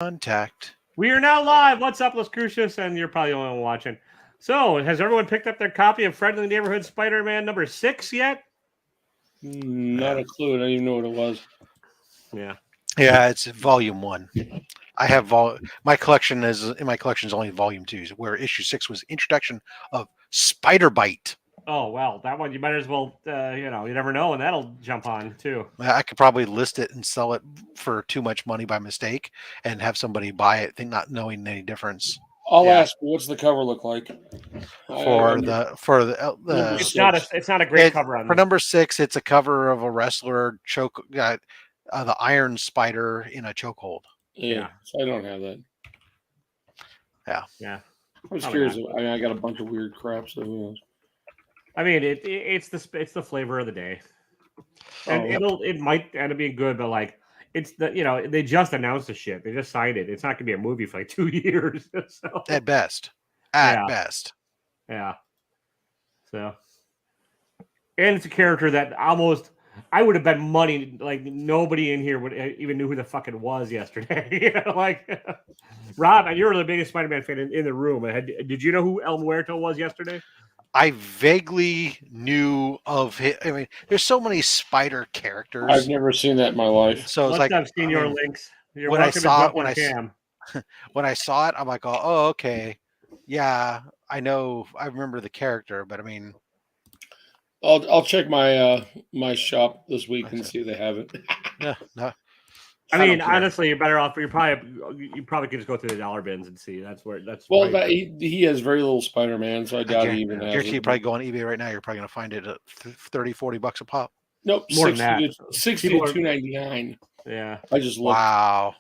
Contact. We are now live. What's up, Las Crucius? And you're probably the only one watching. So, has everyone picked up their copy of Friendly Neighborhood Spider-Man number 6 yet? Not a clue. I don't even know what it was. Yeah. Yeah, it's volume 1. I have my collection is only volume 2, where issue 6 was introduction of Spider Bite. Oh, well, that one you might as well, you never know when that'll jump on, too. I could probably list it and sell it for too much money by mistake and have somebody buy it, not knowing any difference. I'll ask, what's the cover look like? It's not a great cover on for number 6. It's a cover of a wrestler the Iron Spider in a chokehold. Yeah, so I don't have that. Yeah. I was curious. I got a bunch of weird crap. So who knows? I mean, it's the flavor of the day, and it might end up being good, but like it's they just announced the shit. They just signed it. It's not gonna be a movie for like 2 years. So. At best. Yeah. So, and it's a character that almost I would have bet money like nobody in here would even knew who the fuck it was yesterday. Rob, and you're the biggest Spider-Man fan in the room. Did you know who El Muerto was yesterday? I vaguely knew of him. I mean, there's so many spider characters. I've never seen that in my life. So it's I've seen your links. When I saw it, I'm like, oh, okay, yeah, I know. I remember the character, but I mean, I'll check my my shop this week and see if they have it. No. I mean, honestly, you're better off. You probably could just go through the dollar bins and see. Well, he has very little Spider-Man, so I doubt he even has it. You probably go on eBay right now. You're probably going to find it at $30-$40 a pop. Nope, more than that. $60 to $2.99. Yeah, I just looked. Wow,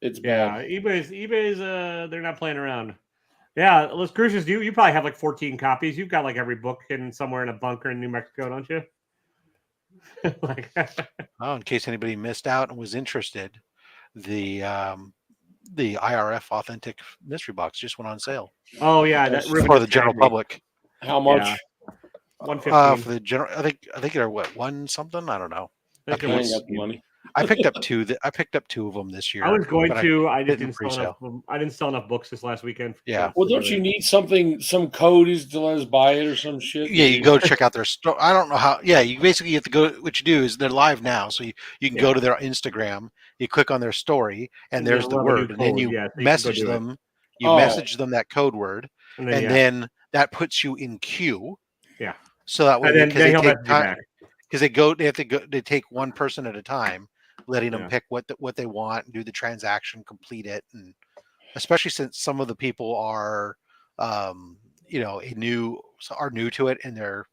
it's bad. eBay's they're not playing around. Yeah, Las Crucias, you probably have like 14 copies. You've got like every book hidden somewhere in a bunker in New Mexico, don't you? In case anybody missed out and was interested, the IRF authentic mystery box just went on sale. Oh yeah, that's for the general public. How much? Yeah. $115 for the general. I think they're one something. I don't know. I ain't got the money. I picked up two. I picked up 2 of them this year. I was going to. I just didn't I didn't sell enough books this last weekend. Yeah. Well, don't you need some code is to let us buy it or some shit? Yeah, you go check out their store. I don't know how. Yeah, you basically have to go. What you do is they're live now, so you can go to their Instagram. You click on their story, and there's the word, and then you message them. You message them that code word, and then that puts you in queue. Yeah. So that way, because they take time. Because they take one person at a time, letting them pick what they want and do the transaction, complete it, and especially since some of the people are, new to it and their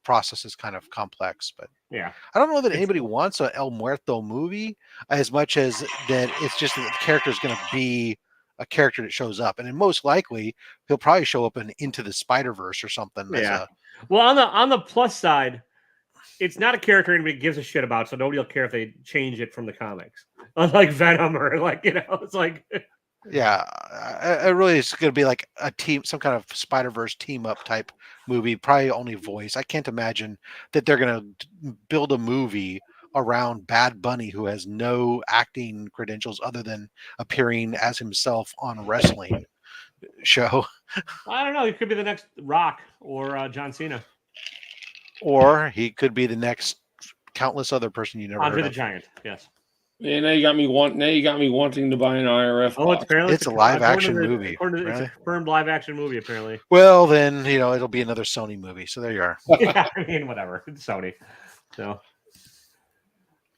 process is kind of complex. But yeah, I don't know that anybody wants a El Muerto movie as much as that it's just that the character is going to be a character that shows up, and then most likely he'll probably show up in Into the Spider-Verse or something. Yeah. Well, on the plus side, it's not a character anybody gives a shit about, so nobody will care if they change it from the comics. Unlike Venom or it's like. Yeah, it really is going to be like a team, some kind of Spider-Verse team up type movie, probably only voice. I can't imagine that they're going to build a movie around Bad Bunny, who has no acting credentials other than appearing as himself on a wrestling show. I don't know. He could be the next Rock or John Cena. Or he could be the next countless other person you never heard of. Andre the Giant, yes. Yeah, now you got me wanting to buy an IRF. Oh, it's a live action movie. It's a confirmed live action movie, apparently. Well, then it'll be another Sony movie. So there you are. Yeah, I mean, whatever. It's Sony. So,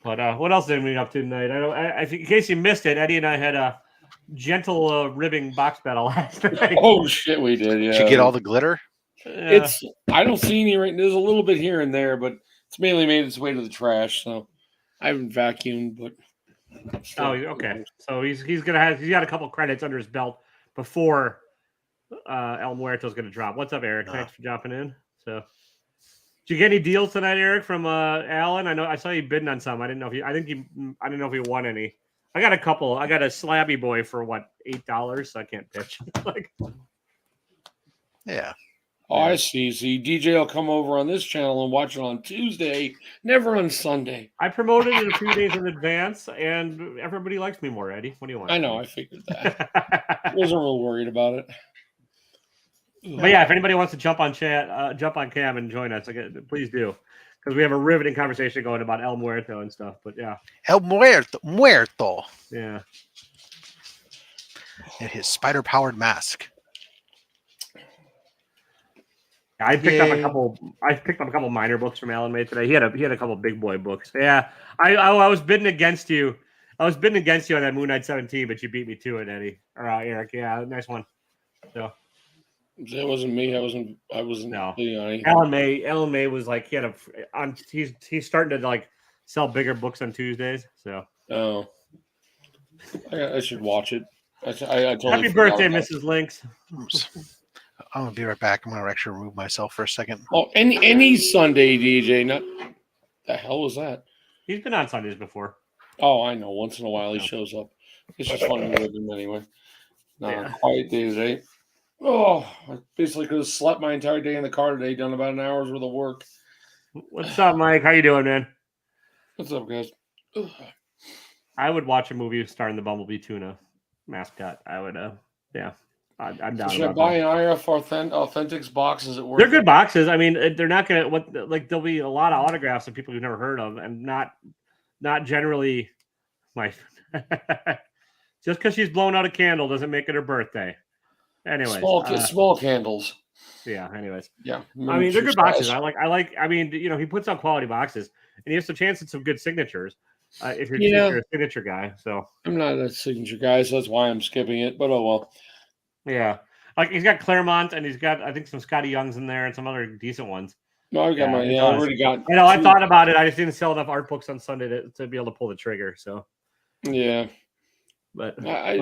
but what else did we up to tonight? I think in case you missed it, Eddie and I had a gentle ribbing box battle last night. Oh shit, we did. Yeah. Did you get all the glitter? I don't see any right. There's a little bit here and there, but it's mainly made its way to the trash. So I haven't vacuumed, but. Oh, okay. So he's got a couple credits under his belt before El Muerto's going to drop. What's up, Eric? Thanks for dropping in. So, did you get any deals tonight, Eric, from Alan? I know I saw you bidding on some. I didn't know if I didn't know if he won any. I got a couple. I got a Slabby Boy for $8, so I can't pitch. Yeah. Oh, I see. DJ will come over on this channel and watch it on Tuesday, never on Sunday. I promoted it a few days in advance, and everybody likes me more, Eddie. What do you want? I know. I figured that. I wasn't real worried about it. But yeah, if anybody wants to jump on cam and join us, please do, because we have a riveting conversation going about El Muerto and stuff. But yeah, El Muerto. Yeah. And his spider-powered mask. I picked up a couple minor books from Alan May today. He had a couple big boy books. Yeah, I was bidding against you. I was bidding against you on that Moon Knight 17, but you beat me to it, Eddie or Eric. Yeah, nice one. So that wasn't me. I wasn't. No. On Alan May was like he's starting to like sell bigger books on Tuesdays. So I should watch it. I totally Happy birthday, Mrs. Lynx. I'm gonna be right back. I'm gonna actually remove myself for a second. Oh, any Sunday, DJ. Not the hell was that? He's been on Sundays before. Oh, I know. Once in a while he shows up. It's just fun with him anyway. Quiet day today. Oh, I basically could have slept my entire day in the car today, done about an hour's worth of work. What's up, Mike? How you doing, man? What's up, guys? Ugh. I would watch a movie starring the Bumblebee tuna mascot. I would, yeah. I'm down. Should I buy an IF Authentics box? Is it worth? They're good boxes. I mean, they're not gonna there'll be a lot of autographs of people you've never heard of, and not generally like just because she's blown out a candle doesn't make it her birthday. Anyways, small candles. Yeah. Anyways, yeah. I mean, they're good boxes. I like. I mean, he puts out quality boxes, and he has a chance at some good signatures. If you're a signature guy, so I'm not a signature guy, so that's why I'm skipping it. But oh well. Yeah, like he's got Claremont, and he's got I think some Scotty Youngs in there, and some other decent ones. No, I got I already got. I know. I thought about it. I just didn't sell enough art books on Sunday to be able to pull the trigger. So. Yeah. But I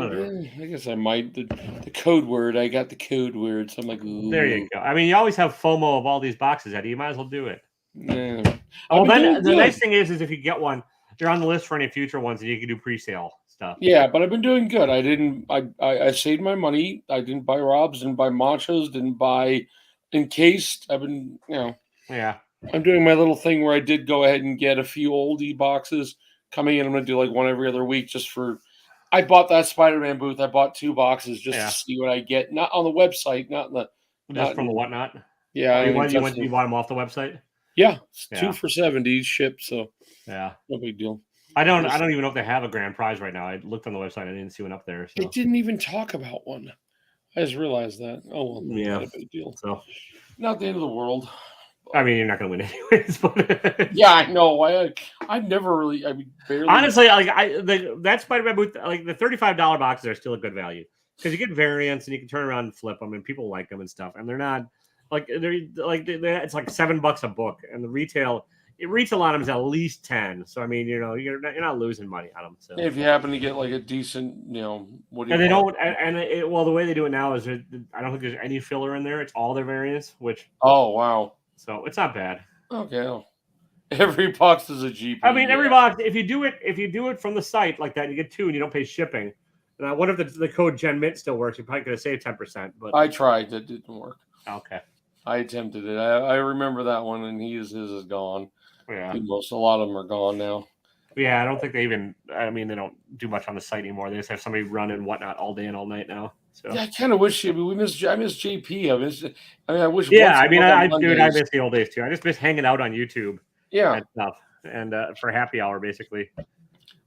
guess I might. The code word. I got the code word. So I'm like, ooh. There you go. I mean, you always have FOMO of all these boxes, Eddie. You might as well do it. Yeah. Oh, then the nice thing is if you get one, you're on the list for any future ones, and you can do pre-sale stuff. Yeah, but I've been doing good. I saved my money. I didn't buy Robs, didn't buy Machos, didn't buy Encased. I've been, Yeah. I'm doing my little thing where I did go ahead and get a few oldie boxes coming in. I'm going to do like one every other week just for. I bought that Spider-Man booth. I bought 2 boxes just to see what I get. Not on the website, not in the. Just from the whatnot. Yeah. You bought them off the website. Yeah, it's 2 for $70 shipped. So yeah, no big deal. I don't even know if they have a grand prize right now. I looked on the website. I didn't see one up there. So. They didn't even talk about one. I just realized that. Oh well, yeah, not a big deal. So not the end of the world. I mean, you're not going to win anyways. But yeah, I know. I never really. I mean, barely. Honestly, that Spider-Man booth, like the $35 boxes are still a good value because you get variants and you can turn around and flip them, and people like them and stuff. And they're not it's like $7 a book, and the retail on them is at least 10. So I mean, you're not losing money on them. So if you happen to get like a decent, what do you? And they don't. The way they do it now is I don't think there's any filler in there. It's all their variants, which. Oh wow. So it's not bad. Okay. Well, every box is a GP. I mean, every box. If you do it from the site like that, you get 2 and you don't pay shipping. And I wonder if the code GenMint still works. You're probably going to save 10%. But I tried. That didn't work. Okay. I attempted it. I remember that one, and his is gone. Yeah. A lot of them are gone now. Yeah, I don't think they even. I mean, they don't do much on the site anymore. They just have somebody running whatnot all day and all night now. So yeah, I kind of wish. I miss JP. I wish. Yeah, I mean, I miss the old days too. I just miss hanging out on YouTube. Yeah, and stuff, and for happy hour basically.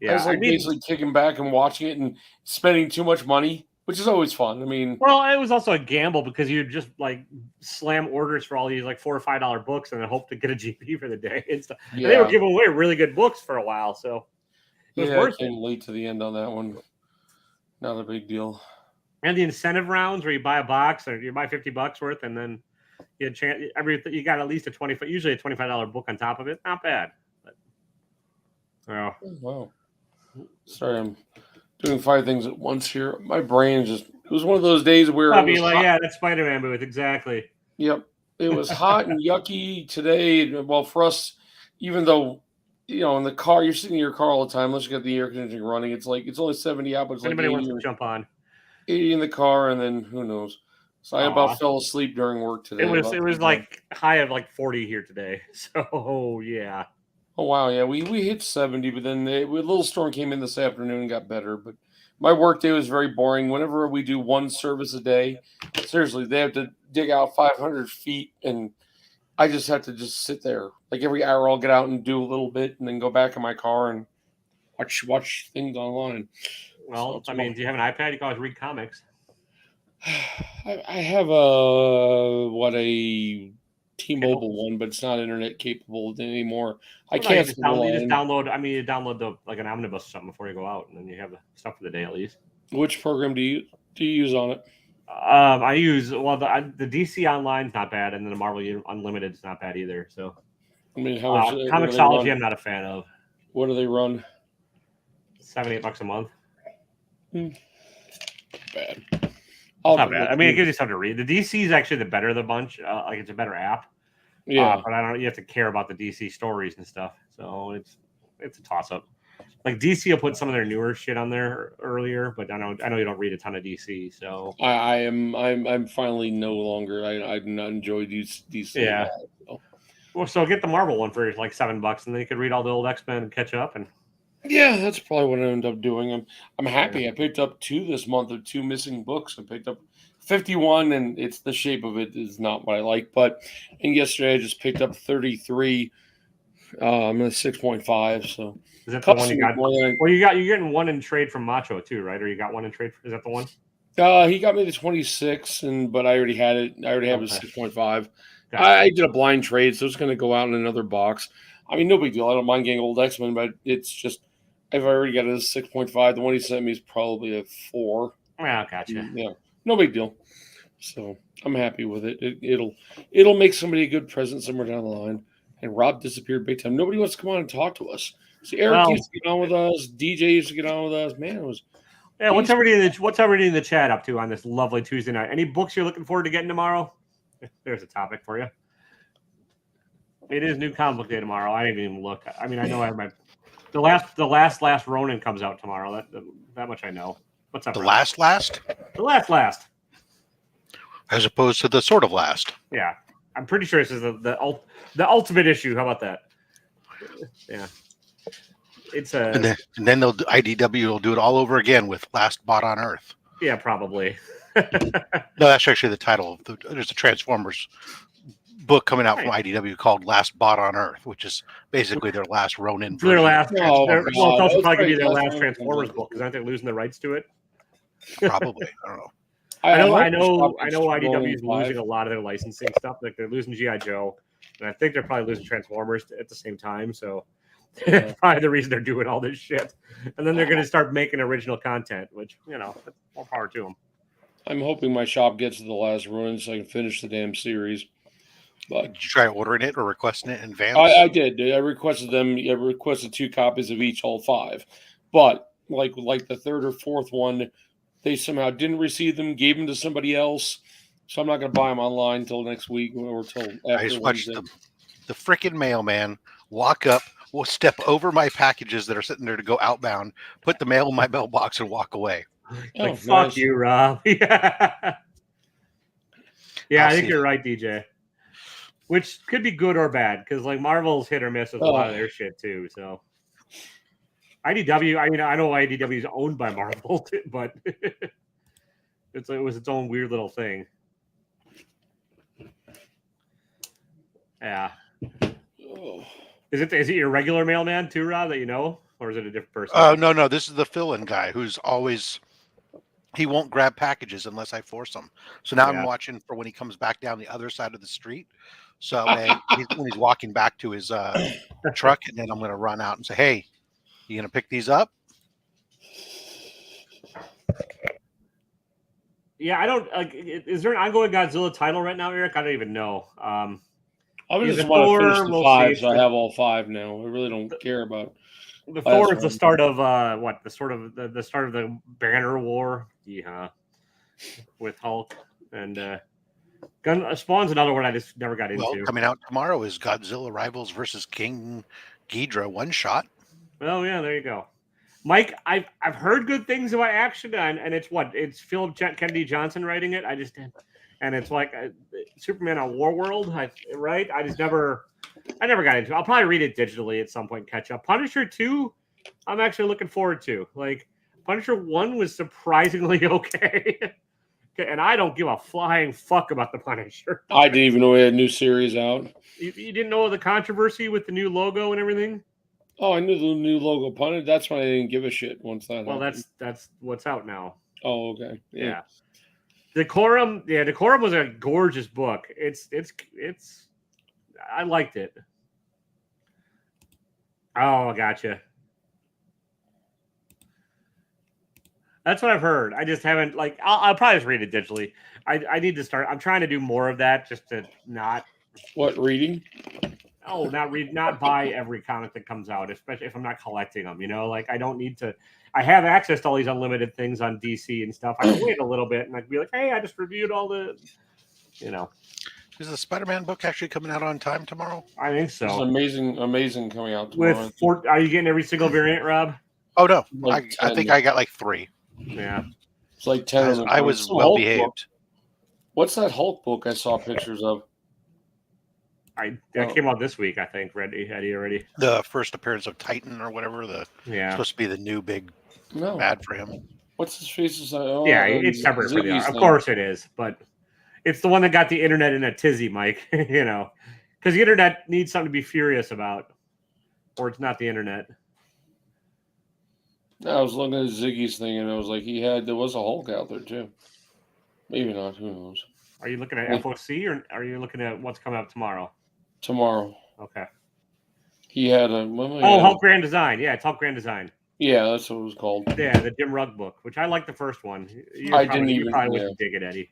Yeah, I was basically kicking back and watching it and spending too much money, which is always fun. I mean, well, it was also a gamble because you just like slam orders for all these like $4 or $5 books and then hope to get a GP for the day and stuff. Yeah. And they were giving away really good books for a while, so it was worth it. Late to the end on that one. Not a big deal. And the incentive rounds where you buy a box or you buy $50 worth and then you had chance you got at least usually a $25 book on top of it. Not bad. But, oh wow. Sorry, I'm doing 5 things at once here. My brain it was one of those days where I'll be like, yeah, that's Spider-Man booth, exactly. Yep. It was hot and yucky today. Well, for us, even though in the car, you're sitting in your car all the time, unless you got the air conditioning running. It's only 70 out, but it's anybody wants to jump on. 80 in the car, and then who knows? So I about fell asleep during work today. It was like high of like 40 here today. So yeah. Oh wow, yeah, we hit 70, but then a little storm came in this afternoon and got better. But my work day was very boring. Whenever we do one service a day, seriously, they have to dig out 500 feet, and I just have to just sit there. Like every hour, I'll get out and do a little bit, and then go back in my car and watch things online. Well, so do you have an iPad? You can always read comics. I have a T-Mobile one, but it's not internet capable anymore. I can't. You download. You download an omnibus or something before you go out, and then you have the stuff for the day at least. Which program do you use on it? I use the DC Online's not bad, and then the Marvel Unlimited is not bad either. So, how much? Comixology, I'm not a fan of. What do they run? $7-8 a month. Bad. Not bad. It gives you something to read. The DC is actually the better of the bunch. It's a better app. Yeah, but I don't. You have to care about the DC stories and stuff. So it's a toss up. Like DC will put some of their newer shit on there earlier, but I know you don't read a ton of DC. So I'm finally no longer. I've not enjoyed DC. Yeah. So get the Marvel one for like $7, and then you could read all the old X-Men and catch up. And yeah, that's probably what I end up doing. I'm happy. I picked up 2 this month of 2 missing books. I picked up 51, and it's the shape of it is not what I like. And yesterday I just picked up 33. I'm at 6.5. So is that the one you got? You're getting one in trade from Macho too, right? Or you got one in trade? Is that the one? He got me the 26, but I already had it. I already have a 6.5. Gotcha. I did a blind trade, so it's going to go out in another box. No big deal. I don't mind getting old X-Men, but it's just I've already got it as 6.5. The one he sent me is probably a 4. Yeah, gotcha. Yeah, no big deal. So I'm happy with it. It'll make somebody a good present somewhere down the line. And Rob disappeared big time. Nobody wants to come on and talk to us. See, Eric used to get on with us. DJ used to get on with us. Man, it was. Yeah, what's everybody in the chat up to on this lovely Tuesday night? Any books you're looking forward to getting tomorrow? There's a topic for you. It is New Comic Book Day tomorrow. I didn't even look. I know I have my the last Ronin comes out tomorrow. That much I know. What's up? The last? The last. As opposed to the sort of last. Yeah, I'm pretty sure this is the ultimate issue. How about that? Yeah, it's a. And then IDW will do it all over again with Last Bot on Earth. Yeah, probably. No, that's actually the title. There's a Transformers book coming out from IDW called Last Bot on Earth, which is basically their last Ronin. Their last. It's also probably gonna be their last Transformers book because aren't they losing the rights to it? Probably. I don't know. I know IDW is losing a lot of their licensing stuff. Like they're losing G.I. Joe, and I think they're probably losing Transformers at the same time. So probably the reason they're doing all this shit. And then they're going to start making original content, which more power to them. I'm hoping my shop gets to the last run so I can finish the damn series. But did you try ordering it or requesting it in advance? I did. I requested them. I requested 2 copies of each, all 5. But like the 3rd or 4th one, they somehow didn't receive them, gave them to somebody else. So I'm not going to buy them online until next week or till after. I just watched the freaking mailman walk up, will step over my packages that are sitting there to go outbound, put the mail in my mailbox, and walk away. Fuck you, Rob. Yeah, I think you're right, DJ. Which could be good or bad because Marvel's hit or miss with a lot of their shit too. So IDW, I know IDW is owned by Marvel, but it was its own weird little thing. Yeah. Is it your regular mailman too, Rob, that you know? Or is it a different person? No. This is the fill-in guy who's always he won't grab packages unless I force him. So now I'm watching for when he comes back down the other side of the street. So when he's walking back to his truck, and then I'm going to run out and say, "Hey, you going to pick these up?" Yeah, I don't. Is there an ongoing Godzilla title right now, Eric? I don't even know. I just want to finish the 5, so I have all 5 now. I really don't care about. The Thor is the start of what? The start of the Banner War. Yeah, with Hulk and Spawn's another one I just never got into. Well, coming out tomorrow is Godzilla Rivals versus King Ghidorah one shot. Oh yeah, there you go, Mike. I've heard good things about Action, and it's Philip Kennedy Johnson writing it. and it's like Superman on War World, right? I never got into it. I'll probably read it digitally at some point, catch up. Punisher 2, I'm actually looking forward to. Like, Punisher 1 was surprisingly okay. And I don't give a flying fuck about the Punisher. I didn't even know we had a new series out. You didn't know the controversy with the new logo and everything? Oh, I knew the new logo Punisher. That's why I didn't give a shit once that Well, happened. that's what's out now. Oh, okay. Yeah. Decorum was a gorgeous book. It's I liked it. Oh, I gotcha. That's what I've heard. I just haven't I'll probably just read it digitally. I need to start. I'm trying to do more of that just to not reading? Oh, not buy every comic that comes out, especially if I'm not collecting them. I don't need to. I have access to all these unlimited things on DC and stuff. I can wait a little bit and I'd be like, hey, I just reviewed all the. Is the Spider-Man book actually coming out on time tomorrow? I think so. It's amazing coming out tomorrow. Are you getting every single variant, Rob? Oh no, I think I got like 3. Yeah, it's like 10. I was well behaved. What's that Hulk book I saw pictures of? That came out this week, I think. Eddie already. The first appearance of Titan or whatever. Supposed to be the new big bad for him. What's his face? It's separate for the. Of course it is, but it's the one that got the internet in a tizzy, Mike. Because the internet needs something to be furious about, or it's not the internet. I was looking at Ziggy's thing, and I was like, there was a Hulk out there too. Maybe not. Who knows? Are you looking at FOC or are you looking at what's coming up tomorrow? Tomorrow. Okay. He had Hulk Grand Design. Yeah, it's Hulk Grand Design. Yeah, that's what it was called. Yeah, the Jim Rugg book, which I like the first one. You probably wouldn't dig it, Eddie.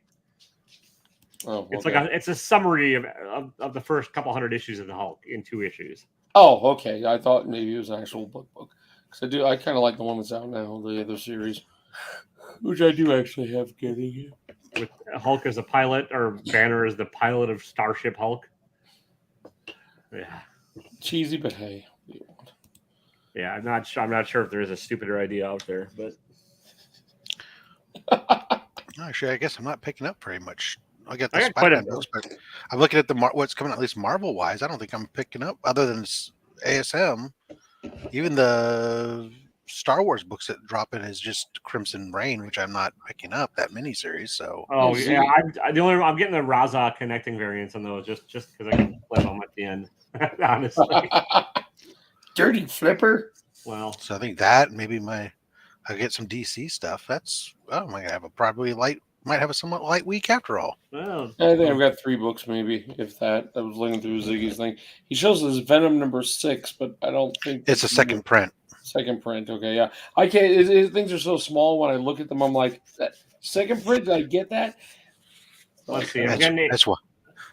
Oh, it's it's a summary of the first couple hundred issues of the Hulk in 2 issues. Oh, okay. I thought maybe it was an actual book. Because I kind of like the one that's out now, the other series, which I do actually have getting. With Hulk as a pilot, or Banner as the pilot of Starship Hulk. Yeah. Cheesy, but hey. Yeah, I'm not sure if there is a stupider idea out there, but actually, I guess I'm not picking up very much. I got the Spider-Man books, but I'm looking at what's coming, at least Marvel wise. I don't think I'm picking up other than ASM. Even the Star Wars books that drop in is just Crimson Reign, which I'm not picking up that miniseries. So I'm getting the Raza connecting variants on those just because I can flip them at the end. Honestly, dirty flipper. Well, so I think that maybe I get some DC stuff. That's I might have a somewhat light week after all. Well, I think I've got 3 books, maybe, if that. I was looking through Ziggy's thing. He shows us Venom number 6, but I don't think it's a second print. Second print, okay, yeah. I can't. Things are so small. When I look at them, I'm like, second print. Did I get that? Let's see.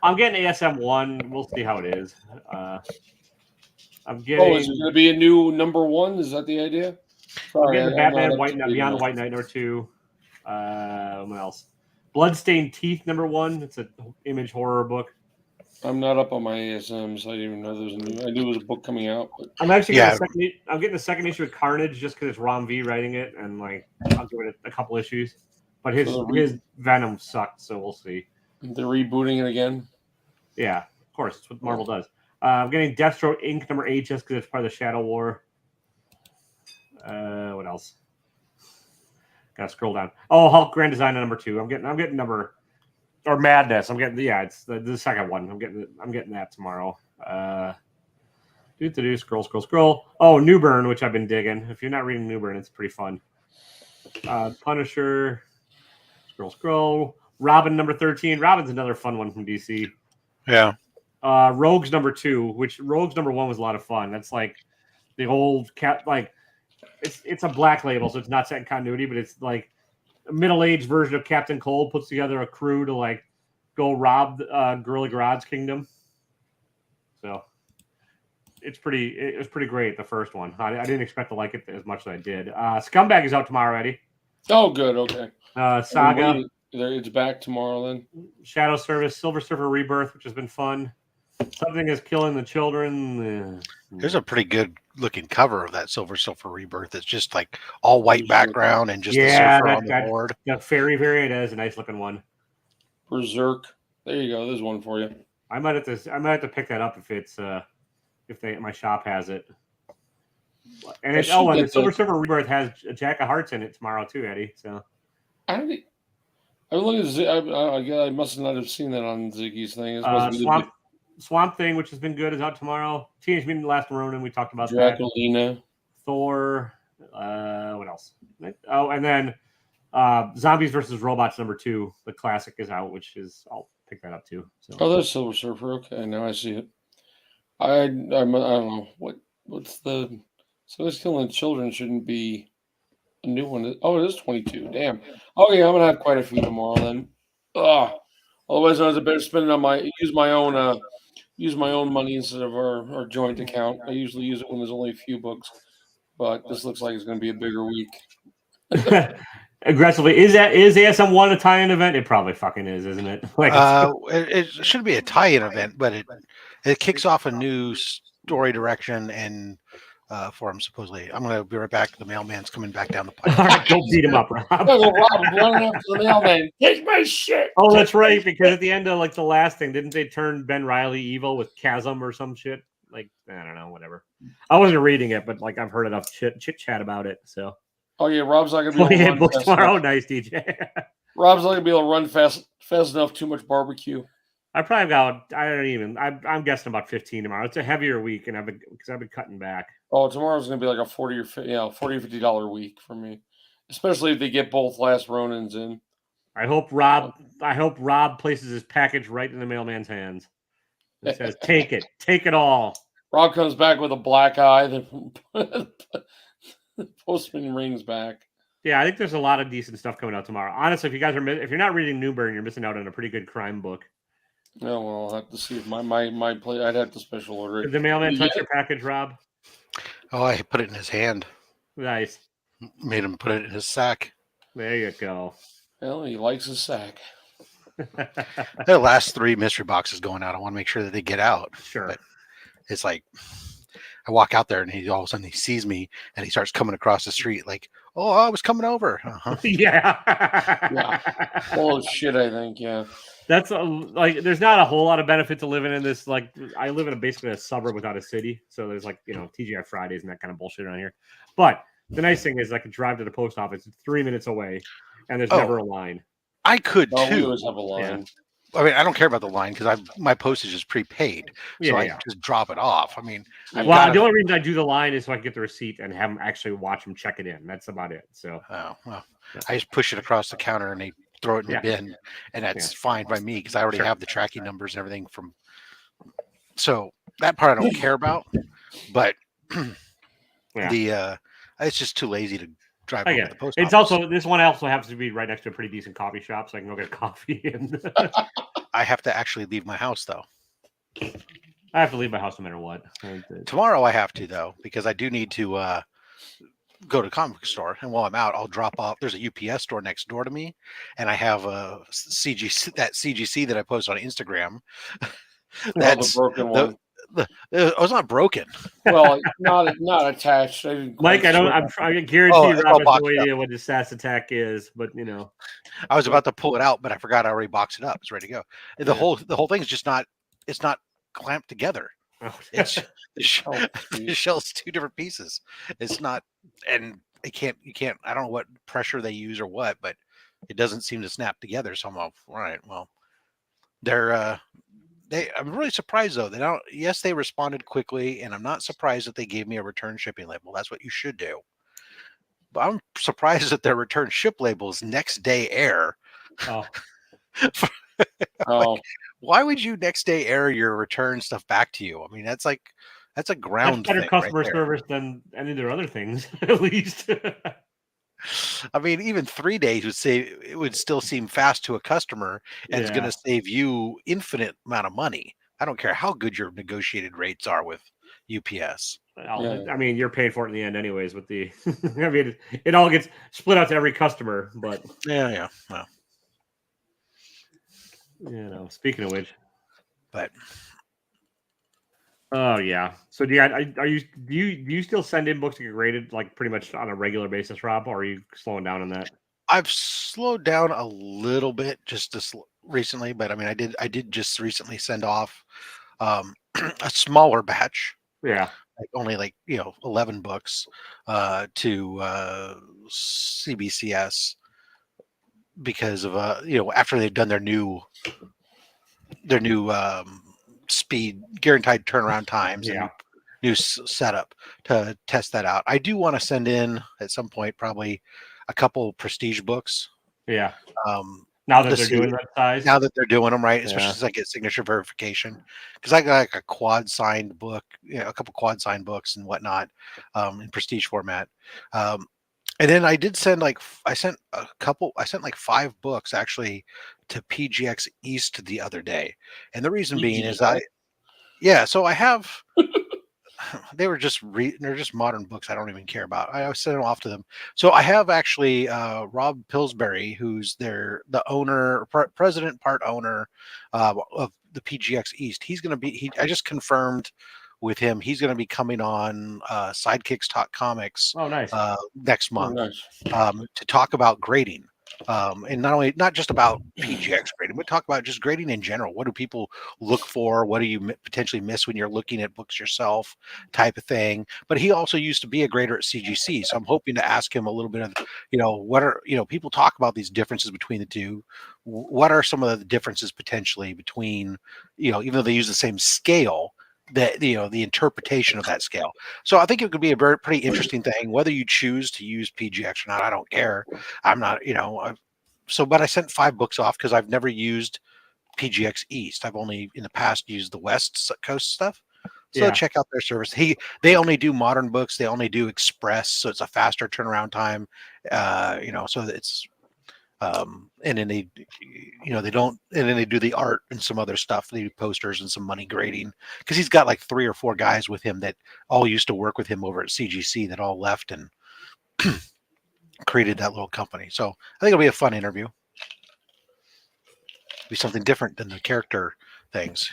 I'm getting ASM 1. We'll see how it is. I'm getting. Is it going to be a new number 1? Is that the idea? Sorry, I'm getting Batman Beyond the White Knight number 2. What else? Bloodstained Teeth number 1. It's an Image horror book. I'm not up on my ASM, so I didn't even know there was a new. I knew there was a book coming out. But... I'm actually getting the second issue of Carnage just because it's Rom V writing it, and I'll give it a couple issues. But his Venom sucked, so we'll see. They're rebooting it again. Yeah, of course. It's what Marvel does. I'm getting Deathstroke Inc. number 8 just because it's part of the Shadow War. What else? Gotta scroll down. Oh, Hulk Grand Design number 2. I'm getting number. Or Madness. I'm getting it's the second one. I'm getting that tomorrow. Scroll. Oh, Newburn, which I've been digging. If you're not reading Newburn, it's pretty fun. Punisher. Scroll. Robin number 13. Robin's another fun one from DC. Yeah. Rogues number 2, which Rogues number 1 was a lot of fun. That's like the old it's a black label, so it's not set in continuity, but it's like a middle-aged version of Captain Cold puts together a crew to go rob Gorilla Grodd's kingdom. So it was pretty great, the first one. I didn't expect to like it as much as I did. Scumbag is out tomorrow, Eddie. Oh, good. Okay. Saga. It's back tomorrow then. Shadow Service, Silver Surfer Rebirth, which has been fun. Something is killing the children. There's a pretty good looking cover of that Silver Surfer Rebirth. It's just like all white background and just the surfer on the board. The fairy variant is a nice looking one. Berserk. There you go. There's one for you. I might have to pick that up if my shop has it. And and the Silver Surfer Rebirth has a Jack of Hearts in it tomorrow too, Eddie. So I look at I must not have seen that on Ziggy's thing. Swamp Thing, which has been good, is out tomorrow. Teenage Mutant Last Ronin, we talked about Draculina. that. Thor. What else? Oh, and then Zombies vs. Robots #2, the classic, is out, I'll pick that up too. So. Oh, that's Silver Surfer. Okay, now I see it. I don't know what's the. So it's Killing Children shouldn't be a new one. Oh, it is 22. Damn. Okay, I'm gonna have quite a few tomorrow then. Otherwise, I better spend it on use my own money instead of our joint account. I usually use it when there's only a few books, but this looks like it's going to be a bigger week. Aggressively, is ASM1 a tie-in event? It probably fucking is, isn't it? It should be a tie-in event, but it kicks off a new story direction and for him supposedly. I'm going to be right back. The mailman's coming back down the pipe. All right, don't beat him up, Rob. Rob running after the mailman. Take my shit. Oh, that's right. Because at the end of the last thing, didn't they turn Ben Reilly evil with Chasm or some shit? I don't know, whatever. I wasn't reading it, but I've heard enough chit chat about it. So. Oh yeah, Rob's not gonna be able to run fast tomorrow. Enough. Nice, DJ. Rob's not gonna be able to run fast enough. Too much barbecue. I probably got. I'm guessing about 15 tomorrow. It's a heavier week, and I've been cutting back. Oh, tomorrow's gonna be like a $40 or $50 week for me, especially if they get both last Ronins in. I hope Rob places his package right in the mailman's hands. It says, "Take it all." Rob comes back with a black eye. The postman rings back. Yeah, I think there's a lot of decent stuff coming out tomorrow. Honestly, if you're not reading Newburn, you're missing out on a pretty good crime book. Yeah, well, I'll have to see if my play. I'd have to special order it. Did the mailman touch your package, Rob? Oh, I put it in his hand. Nice. Made him put it in his sack. There you go. Well, he likes his sack. The last 3 mystery boxes going out. I want to make sure that they get out. Sure. But it's like I walk out there and all of a sudden he sees me and he starts coming across the street like, "Oh, I was coming over." Uh-huh. Yeah. Oh shit! I think That's there's not a whole lot of benefit to living in this. I live in basically a suburb without a city, so there's TGI Fridays and that kind of bullshit around here. But the nice thing is I can drive to the post office. It's 3 minutes away, and there's never a line. I could too. We always have a line. Yeah. I mean, I don't care about the line because my postage is prepaid, so I just drop it off. I mean, the only reason I do the line is so I can get the receipt and have them actually watch them check it in. That's about it. So, I just push it across the counter and they throw it in the bin, and that's fine by me because I already have the tracking numbers and everything from. So that part I don't care about, but it's just too lazy to drive over to the post office. This one also happens to be right next to a pretty decent coffee shop, so I can go get coffee. And I have to actually leave my house though. I have to leave my house no matter what. Tomorrow I have to though because I do need to go to a comic book store, and while I'm out, I'll drop off. There's a UPS store next door to me, and I have a CGC that I post on Instagram. That's the broken one. It was not broken. Well, not attached. Mike, I guarantee Rob has no idea what the SAS attack is, but I was about to pull it out, but I forgot I already boxed it up. It's ready to go. The whole thing is just not. It's not clamped together. Oh. It's the shell's 2 different pieces. It's not, and you can't. I don't know what pressure they use or what, but it doesn't seem to snap together. So I'm all right. Well, I'm really surprised though. They responded quickly, and I'm not surprised that they gave me a return shipping label. That's what you should do. But I'm surprised that their return ship label is next day air. Oh. Why would you next day air your return stuff back to you? I mean, that's a ground. That's better customer service than any of their other things, at least. I mean, even 3 days would still seem fast to a customer, and it's going to save you infinite amount of money. I don't care how good your negotiated rates are with UPS. I mean, you're paying for it in the end, anyways. With the, I mean, it all gets split out to every customer, but yeah. Well, speaking of which, but. Oh yeah. So do you still send in books to get graded pretty much on a regular basis, Rob, or are you slowing down on that? I've slowed down a little bit just to recently, but I mean, I did just recently send off a smaller batch, Yeah. like only like 11 books, to CBCS because of after they've done their new speed guaranteed turnaround times and Yeah. new setup to test that out. I do want to send in at some point probably a couple prestige books. Yeah. Um, Now that to they're see doing that size. now that they're doing them right, especially Yeah. since I get signature verification, because I got like a quad signed book, a couple quad signed books and whatnot, in prestige format. And then I did send I sent like 5 books actually to PGX East the other day, and the reason being is so I have they were just they're just modern books I don't even care about. I always send them off to them. So I have actually Rob Pillsbury, who's the owner, president, part owner of the PGX East. He's going to be. I just confirmed with him. He's going to be coming on Sidekicks Talk Comics Oh, nice. next month nice. to talk about grading. And not just about PGX grading, but talk about just grading in general. What do people look for? What do you potentially miss when you're looking at books yourself, type of thing. But he also used to be a grader at CGC, so I'm hoping to ask him a little bit of, what are people talk about these differences between the two. What are some of the differences potentially between, even though they use the same scale, the interpretation of that scale. So I think it could be a pretty interesting thing. Whether you choose to use PGX or not, I don't care. I'm not, but I sent 5 books off because I've never used PGX East. I've only in the past used the West Coast stuff. So check out their service. They only do modern books. They only do express, so it's a faster turnaround time. So it's and then they don't, and then they do the art and some other stuff. They do posters and some money grading because he's got like 3 or 4 guys with him that all used to work with him over at CGC that all left and created that little company. So I think it'll be a fun interview. It'll be something different than the character things.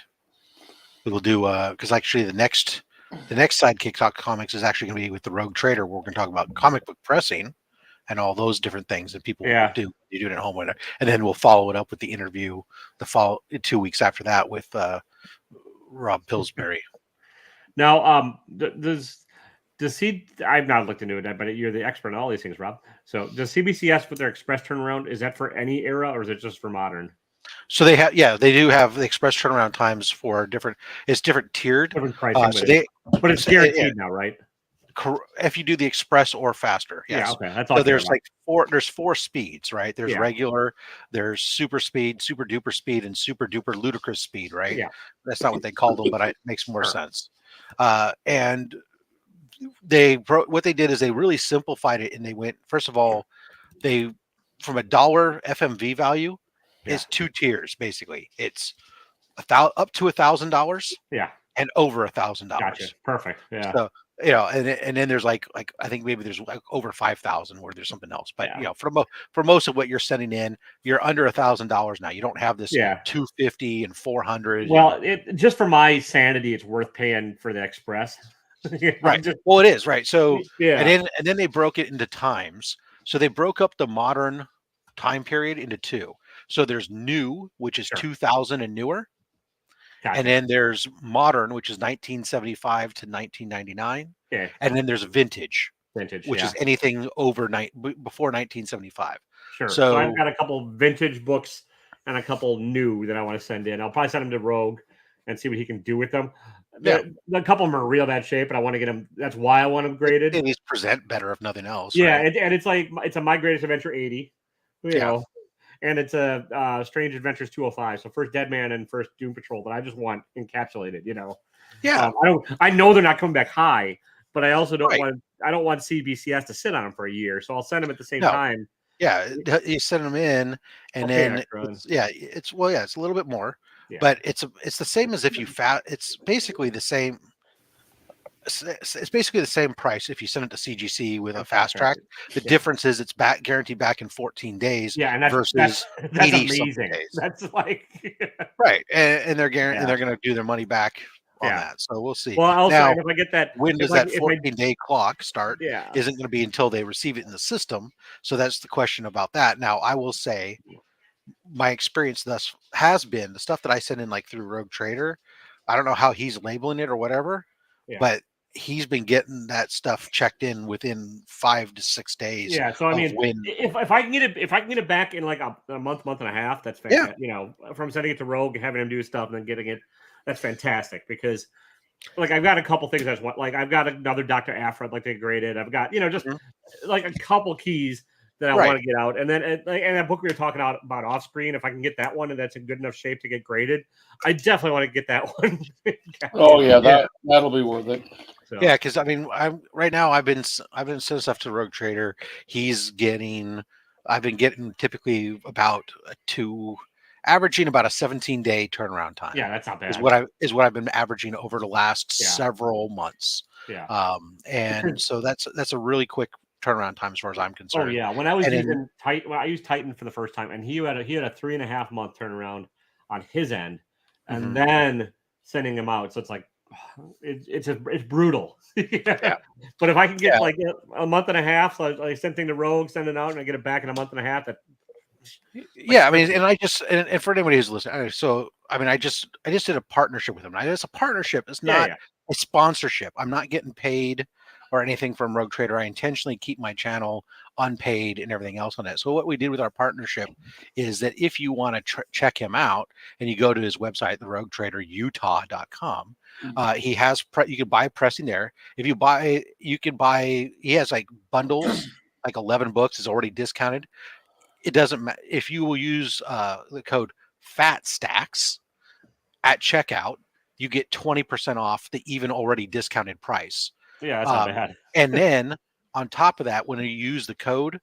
We will do because actually the next Sidekick Talk Comics is actually going to be with the Rogue Trader. Where we're going to talk about comic book pressing and all those different things that people do. You do it at home with it, and then we'll follow it up with the interview 2 weeks after that with Rob Pillsbury. Now, does he? I've not looked into it, but you're the expert on all these things, Rob. So, does CBCS with their express turnaround, is that for any era or is it just for modern? So they they do have the express turnaround times for different. It's different tiered. Different pricing, but it's guaranteed now, right? If you do the express or faster, yes. Yeah, okay. That's all. So there's like 4 speeds, right? There's regular, there's super speed, super duper speed, and super duper ludicrous speed, right? Yeah. That's not what they called them, but it makes more sense. And what they did is they really simplified it, and they went, first of all, from $1 FMV value is 2 tiers basically. It's up to $1,000. Yeah. And over $1,000. Gotcha. Perfect. Yeah. So and then there's like I think maybe there's like over 5,000 where there's something else. But for most of what you're sending in, you're under $1,000 now. You don't have this 250 and 400. Well, just for my sanity, it's worth paying for the express. Right. Well, it is, right. So and then they broke it into times. So they broke up the modern time period into 2. So there's new, which is 2000 and newer. Gotcha. And then there's modern, which is 1975 to 1999. Okay. And then there's vintage, which is anything before 1975. Sure. So I've got a couple vintage books and a couple new that I want to send in. I'll probably send them to Rogue and see what he can do with them. A couple of them are real bad shape, but I want to get them. That's why I want them graded. At least present better, if nothing else. Yeah, right? And it's like it's a My Greatest Adventure 80. You know. And it's a Strange Adventures 205. So first Deadman and first Doom Patrol, but I just want encapsulated, Yeah. I know they're not coming back high, but I also don't want CBCS to sit on them for a year. So I'll send them at the same time. Yeah, you send them in, and then it's a little bit more, but it's the same as if you it's basically the same. It's basically the same price if you send it to CGC with a fast track. The difference is it's guaranteed back in 14 days. Yeah, and that's 80 amazing. Days. That's like right, and they're and they're going to do their money back on that. So we'll see. Well, also, now, if I get that, when does that 14-day clock start? Yeah, isn't going to be until they receive it in the system. So that's the question about that. Now I will say, my experience thus has been the stuff that I send in like through Rogue Trader. I don't know how he's labeling it or whatever, but he's been getting that stuff checked in within 5 to 6 days. Yeah, so I mean, when if I can get it back in like a month and a half, that's fantastic. You know, from sending it to Rogue, having him do stuff, and then getting it, that's fantastic because. Like I've got a couple things I just want. Like I've got another Dr. Afra I'd like to get graded. I've got just like a couple keys that I want to get out, and then and that book we were talking about off screen. If I can get that one and that's in good enough shape to get graded, I definitely want to get that one. Oh yeah, that'll be worth it. So. Yeah, because I mean, right now I've been sending stuff to Rogue Trader. I've been getting typically about averaging about a 17-day turnaround time. Yeah, that's not bad. Is what I've been averaging over the last several months. Yeah. And so that's a really quick turnaround time as far as I'm concerned. Oh yeah, when I was using Titan, I used Titan for the first time, and he had a 3.5 month turnaround on his end, and then sending him out. So it's like it's brutal. Yeah. But if I can get like a month and a half, so I send thing to Rogue, send it out, and I get it back in a month and a half. I mean, and for anybody who's listening, so I mean, I just did a partnership with him. It's a partnership. It's not a sponsorship. I'm not getting paid or anything from Rogue Trader. I intentionally keep my channel unpaid and everything else on it. So what we did with our partnership is that if you want to check him out and you go to his website, the roguetraderutah.com, he has you can buy pressing there. If you buy, he has like bundles, like 11 books is already discounted. It doesn't matter if you will use the code FATSTACKS at checkout, you get 20% off the even already discounted price. Yeah, that's not bad. And then on top of that, when you use the code,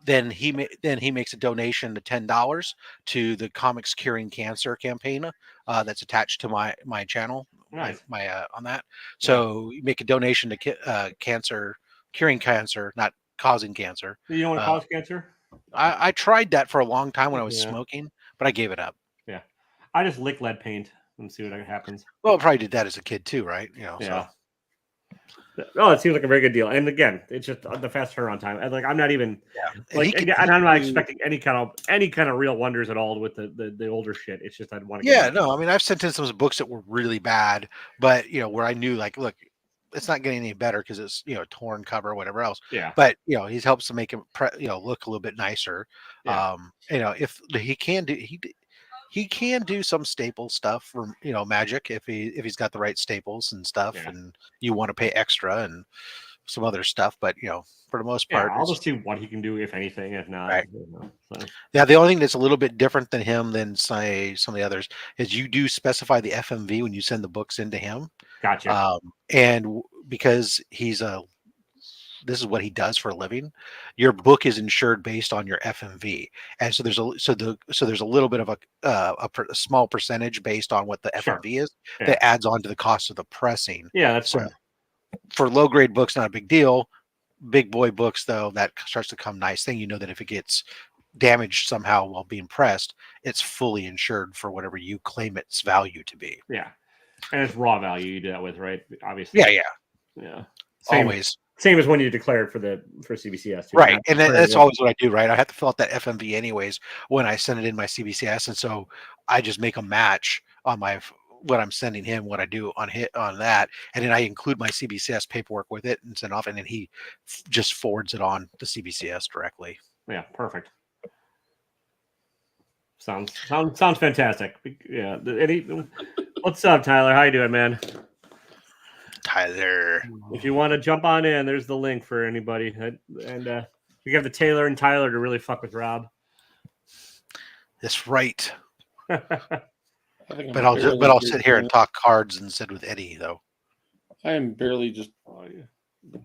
then he makes a donation to $10 to the Comics Curing Cancer campaign that's attached to my channel. Nice. My on that. So you make a donation to cancer, curing cancer, not causing cancer. You don't want to cause cancer? I tried that for a long time when I was smoking, but I gave it up. Yeah, I just lick lead paint and see what happens. Well, I probably did that as a kid too, right? Yeah. So. Oh, it seems like a very good deal. And again, it's just the fast turnaround time. And like I'm not even and I'm not expecting any kind of real wonders at all with the older shit. It's just I'd want to. Yeah, no, I mean I've sent in some books that were really bad, but where I knew like, look, it's not getting any better because it's torn cover or whatever else. Yeah. But he helps to make him look a little bit nicer. Yeah. If he can do some staple stuff for magic if he's got the right staples and stuff, and you want to pay extra and some other stuff. But for the most part, I'll just see what he can do if anything. If not, right. Yeah, the only thing that's a little bit different than him than say some of the others is you do specify the FMV when you send the books into him. Gotcha. And because this is what he does for a living, your book is insured based on your FMV, and so there's a little bit of a small percentage based on what the FMV is that adds on to the cost of the pressing. Yeah, that's so. For low grade books, not a big deal. Big boy books, though, that starts to come nice thing. That if it gets damaged somehow while being pressed, it's fully insured for whatever you claim its value to be. Yeah. And it's raw value you do that with, right? Obviously. Yeah. Always. Same as when you declare for CBCS. Too. Right. And that's always what I do, right? I have to fill out that FMV anyways when I send it in my CBCS. And so I just make a match on what I'm sending him, what I do on that. And then I include my CBCS paperwork with it and send off. And then he just forwards it on to CBCS directly. Yeah. Perfect. Sounds fantastic. Yeah. What's up, Tyler? How you doing, man? Tyler. If you want to jump on in, there's the link for anybody. And we have the Taylor and Tyler to really fuck with That's right. But I'll sit here and talk cards instead with Eddie, though. I am barely just.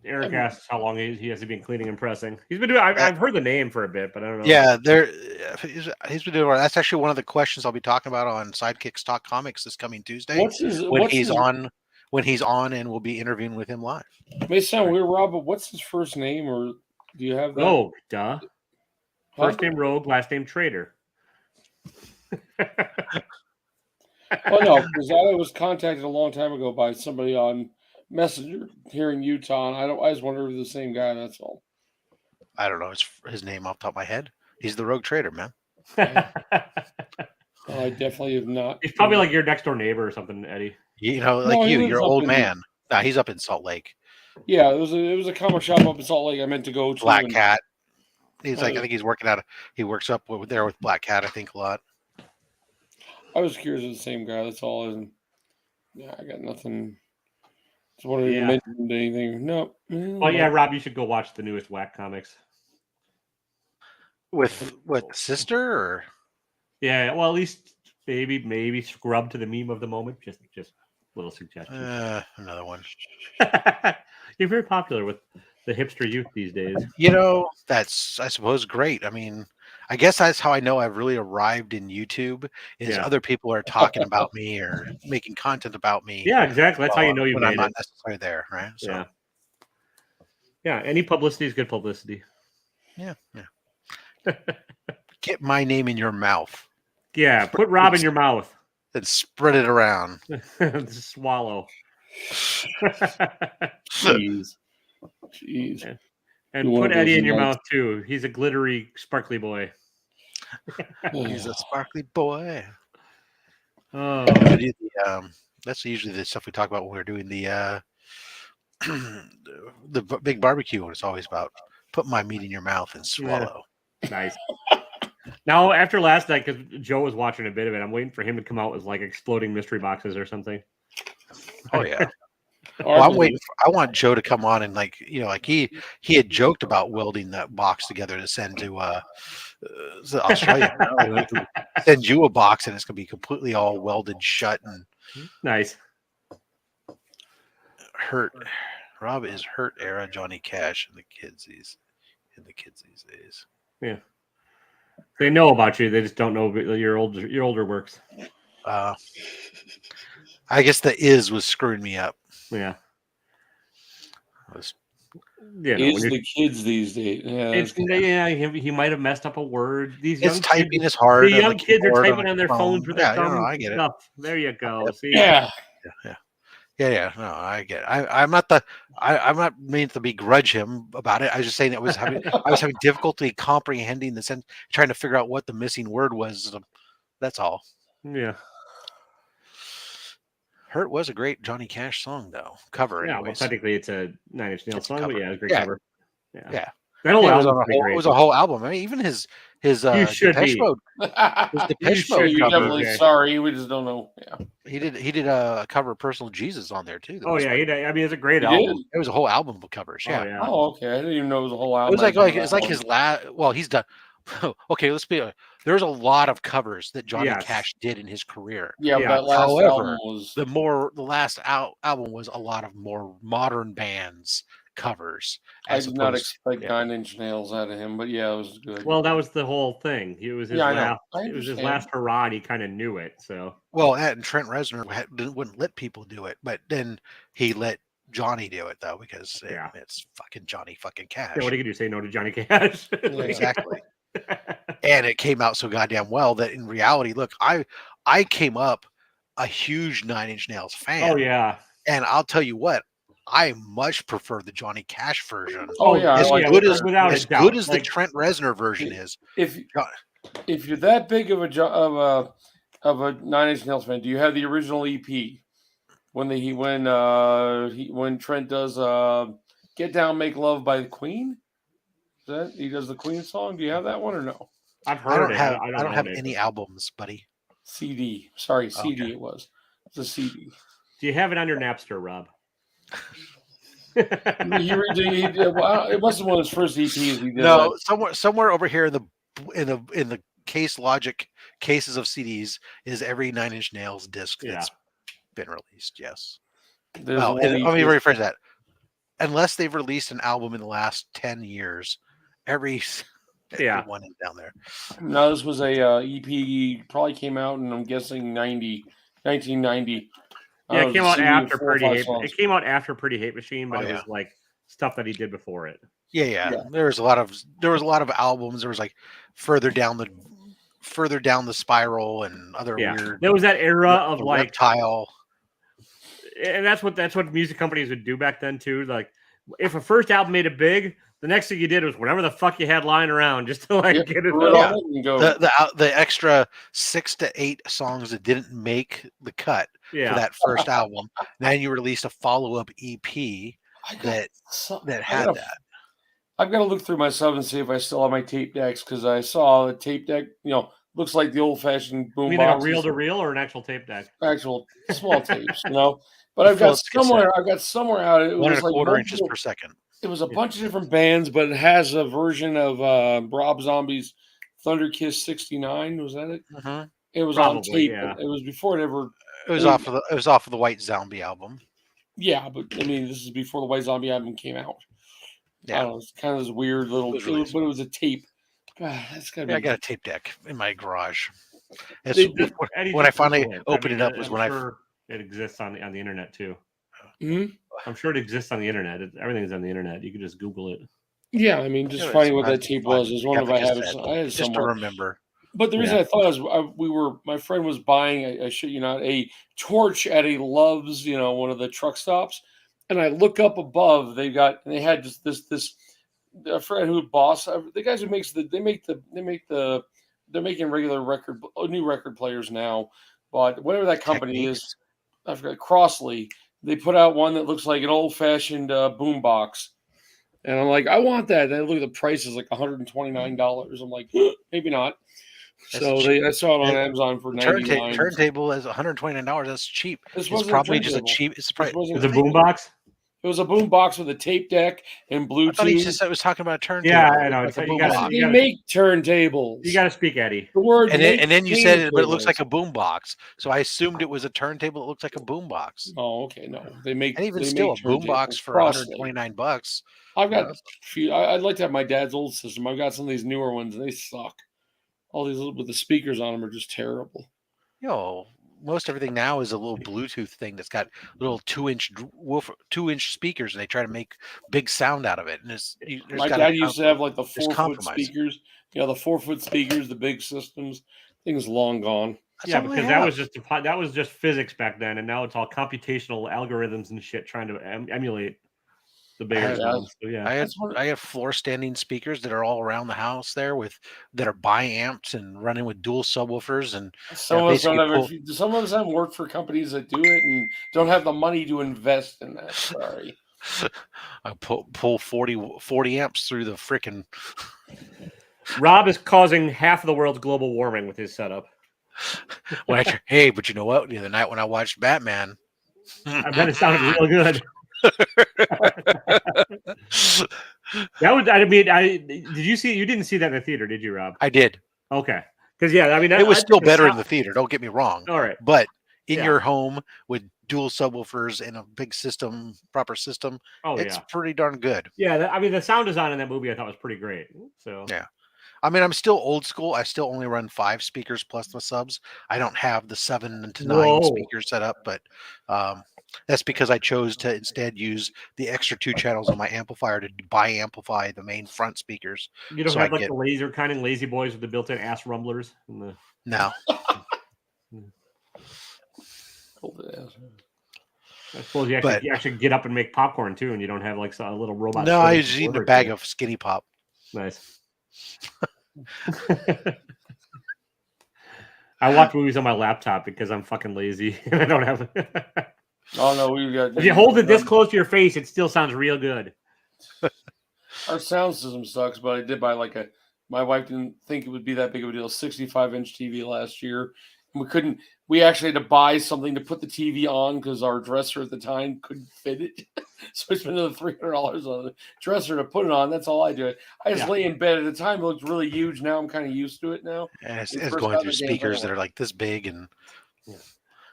Eric asks how long he has been cleaning and pressing. He's been doing. I've heard the name for a bit, but I don't know. Yeah, he's been doing. That's actually one of the questions I'll be talking about on Sidekicks Talk Comics this coming Tuesday. When he's on, and we'll be interviewing with him live. It may sound weird, Rob, but what's his first name, or do you have that? Rogue, duh. First name Rogue, last name Trader. Oh no, because I was contacted a long time ago by somebody on Messenger here in Utah, and I just wonder if it's the same guy. That's all. I don't know his name off the top of my head. He's the Rogue Trader, man. Oh, I definitely have not. He's probably like your next door neighbor or something, Eddie. You know, No, he lives you're an up old in- man. Nah, he's up in Salt Lake. Yeah, it was a comic shop up in Salt Lake I meant to go to. Black and- Cat. He's like, I think he's working out. He works up there with Black Cat, I think, a lot. I was curious if the same guy. That's all. And yeah, I got nothing. Just wanted to mention anything. No. Oh yeah, Rob, you should go watch the newest Whack comics. With what, sister or? Yeah, well, at least maybe scrub to the meme of the moment. Just little suggestion. Another one. You're very popular with the hipster youth these days. You know, that's, I suppose, great. I mean, I guess that's how I know I've really arrived in YouTube is other people are talking about me or making content about me. Yeah, exactly. That's how you know you when made I'm not it. necessarily there, right? So, yeah. Any publicity is good publicity. Yeah. Get my name in your mouth. Yeah, put Rob in your mouth. And spread it around. Swallow. Jeez. And put Eddie in your mouth too. He's a glittery, sparkly boy. He's a sparkly boy. Oh, that's usually the stuff we talk about when we're doing the big barbecue. And it's always about put my meat in your mouth and swallow. Yeah. Nice. Now, after last night, because Joe was watching a bit of it, I'm waiting for him to come out with like exploding mystery boxes or something. Oh yeah. Well, I'm waiting. I want Joe to come on and he had joked about welding that box together to send to Australia. Send you a box and it's gonna be completely all welded shut and nice. Hurt. Rob is hurt era Johnny Cash and the kids these days. Yeah. They know about you. They just don't know your older works. I guess the is was screwing me up. Yeah. Is the kids these days? Yeah, he might have messed up a word. These young typing kids, is hard. The young kids are typing on their phones with their thumbs. I get stuff. It. There you go. See? Yeah. Yeah. No, I get it. I'm not meaning to begrudge him about it. I was just saying I was having difficulty comprehending the sense, trying to figure out what the missing word was. That's all. Yeah. Hurt was a great Johnny Cash song, though. Cover, yeah. Anyways. Well, technically, it's a Nine Inch Nails song, but yeah, it's a great cover. Yeah. That whole album it was a whole album. I mean, even his Depeche Mode. His Depeche Mode You're cover. definitely sorry. We just don't know. Yeah. He did a cover of Personal Jesus on there too. Oh yeah, I mean it's a great album. It was a whole album of covers. Yeah. Oh okay. I didn't even know it was a whole album. It was it's like his last. Well, he's done. Okay, let's be. There's a lot of covers that Johnny Cash did in his career. Yeah, but that last album was the last album was a lot of more modern bands covers. I did not expect 9 Inch Nails out of him, but yeah, it was good. Well, that was the whole thing. It was his last. It was his last hurrah. And he kind of knew it. So well, and Trent Reznor wouldn't let people do it, but then he let Johnny do it though because it's fucking Johnny fucking Cash. Yeah, what are you gonna do? Say no to Johnny Cash? Exactly. And it came out so goddamn well that in reality, look, I came up a huge 9 Inch Nails fan. Oh yeah. And I'll tell you what, I much prefer the Johnny Cash version. Oh yeah, as good as the Trent Reznor version is. If you're that big of a 9 Inch Nails fan, do you have the original EP when Trent does "Get Down, Make Love" by the Queen? He does the Queen song. Do you have that one or no? I've heard I don't have any albums, buddy. CD. Sorry, CD. Okay. It was. It's a CD. Do you have it on your Napster, Rob? It wasn't one of his first EPs. He did no, somewhere over here in the case logic cases of CDs is every 9 Inch Nails disc that's been released. Yes. Let me rephrase that. Unless they've released an album in the last 10 years, every one is down there. No, this was a EP. Probably came out in, I'm guessing, 1990. Yeah, it came out after Pretty Hate. It came out after Pretty Hate Machine, but it was like stuff that he did before it. Yeah. There was a lot of albums. There was like further down the spiral and other weird. There was that era of like Reptile. And that's what music companies would do back then too. Like if a first album made it big, The next thing you did was whatever the fuck you had lying around just to like get it throw up. on it and go. The extra 6 to 8 songs that didn't make the cut for that first album. Then you released a follow-up EP that had that. I've got to look through my sub and see if I still have my tape decks because I saw a tape deck. Looks like the old-fashioned boom. You mean like a reel-to-reel or an actual tape deck? Actual small tapes, But I've got somewhere out. It 1 was like 1/4 inches per second. It was a bunch of different bands, but it has a version of Rob Zombie's Thunder Kiss '69. Was that it? Mm-hmm. It was Probably, on tape. yeah. It was before it ever. It was off of the White Zombie album. Yeah, but I mean, this is before the White Zombie album came out. Yeah, I don't know, it's kind of this weird little, but it was a tape. That's gotta be. I got a tape deck in my garage. When I finally opened it up was when it exists on the internet too. Mm-hmm. I'm sure it exists on the internet. Everything's on the internet. You can just Google it. Yeah, I mean, just finding what that tape was is one of I have it just to remember. But the reason I thought was my friend was buying a torch at a Love's, one of the truck stops, and I look up above. They had just this. I forgot who boss. The guys who they're making regular new record players now, but whatever that company is, I forgot Crossley. They put out one that looks like an old-fashioned boom box. And I'm like, I want that. And I look at the price is like $129. I'm like, maybe not. So I saw it on Amazon for $99. Turntable is $129. That's cheap. It's probably just a cheap. It's a boom box. It was a boom box with a tape deck and Bluetooth. I thought he just was talking about a turntable. Yeah, I know. They make turntables. You got to speak, Eddie. The word and then you said it, but it looks like a boom box. So I assumed it was a turntable that looks like a boom box. Oh, okay. No, they make. And even still, a boom box for $129. I've got a few. I'd like to have my dad's old system. I've got some of these newer ones, and they suck. All these with the speakers on them are just terrible. Most everything now is a little Bluetooth thing that's got little 2-inch speakers, and they try to make big sound out of it. And my dad used to have like the 4-foot speakers. The 4-foot speakers, the big systems. Things long gone. Yeah, because that was just physics back then, and now it's all computational algorithms and shit trying to emulate the bigger sounds. So, yeah, I have floor standing speakers that are all around the house there that are bi-amps and running with dual subwoofers, and some of us haven't worked for companies that do it and don't have the money to invest in that. Sorry. I pull 40 amps through the frickin'. Rob is causing half of the world's global warming with his setup. Hey, but you know what? The other night when I watched Batman, I bet it sounded real good. Did you see? You didn't see that in the theater, did you, Rob? I did. Okay, because it was still better in the theater. Don't get me wrong. All right, but in your home with dual subwoofers and a big system, proper system, it's pretty darn good. Yeah, the sound design in that movie I thought was pretty great. So yeah. I mean, I'm still old school. I still only run 5 speakers plus the subs. I don't have the 7 to 9 speakers set up, but that's because I chose to instead use the extra 2 channels on my amplifier to bi-amplify the main front speakers. You don't have the laser kind of lazy boys with the built-in ass rumblers? No. I suppose you actually get up and make popcorn too, and you don't have like a little robot. No, I just eat a bag of Skinny Pop. Nice. I watch movies on my laptop because I'm fucking lazy and I don't have. Oh no, we got. If you hold it this close to your face, it still sounds real good. Our sound system sucks, but I did buy my wife didn't think it would be that big of a deal. 65-inch TV last year. We actually had to buy something to put the TV on because our dresser at the time couldn't fit it. So I spent another $300 on the dresser to put it on. That's all I do. I just lay in bed. At the time, it looked really huge. Now I'm kind of used to it now. And it's going through speakers that are like this big. And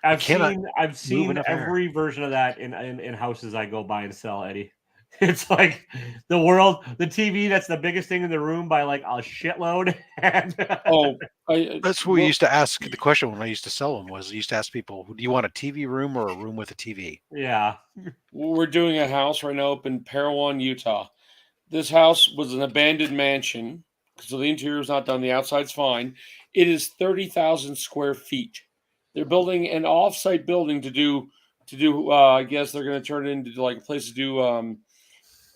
I've seen every version of that in houses I go buy and sell, Eddie. It's like the TV that's the biggest thing in the room by like a shitload. That's what we used to ask. The question when I used to sell them was, I used to ask people, do you want a TV room or a room with a TV? Yeah. We're doing a house right now up in Parowan, Utah. This house was an abandoned mansion, so the interior is not done. The outside's fine. It is 30,000 square feet. They're building an off-site building to do. I guess they're going to turn it into like a place to do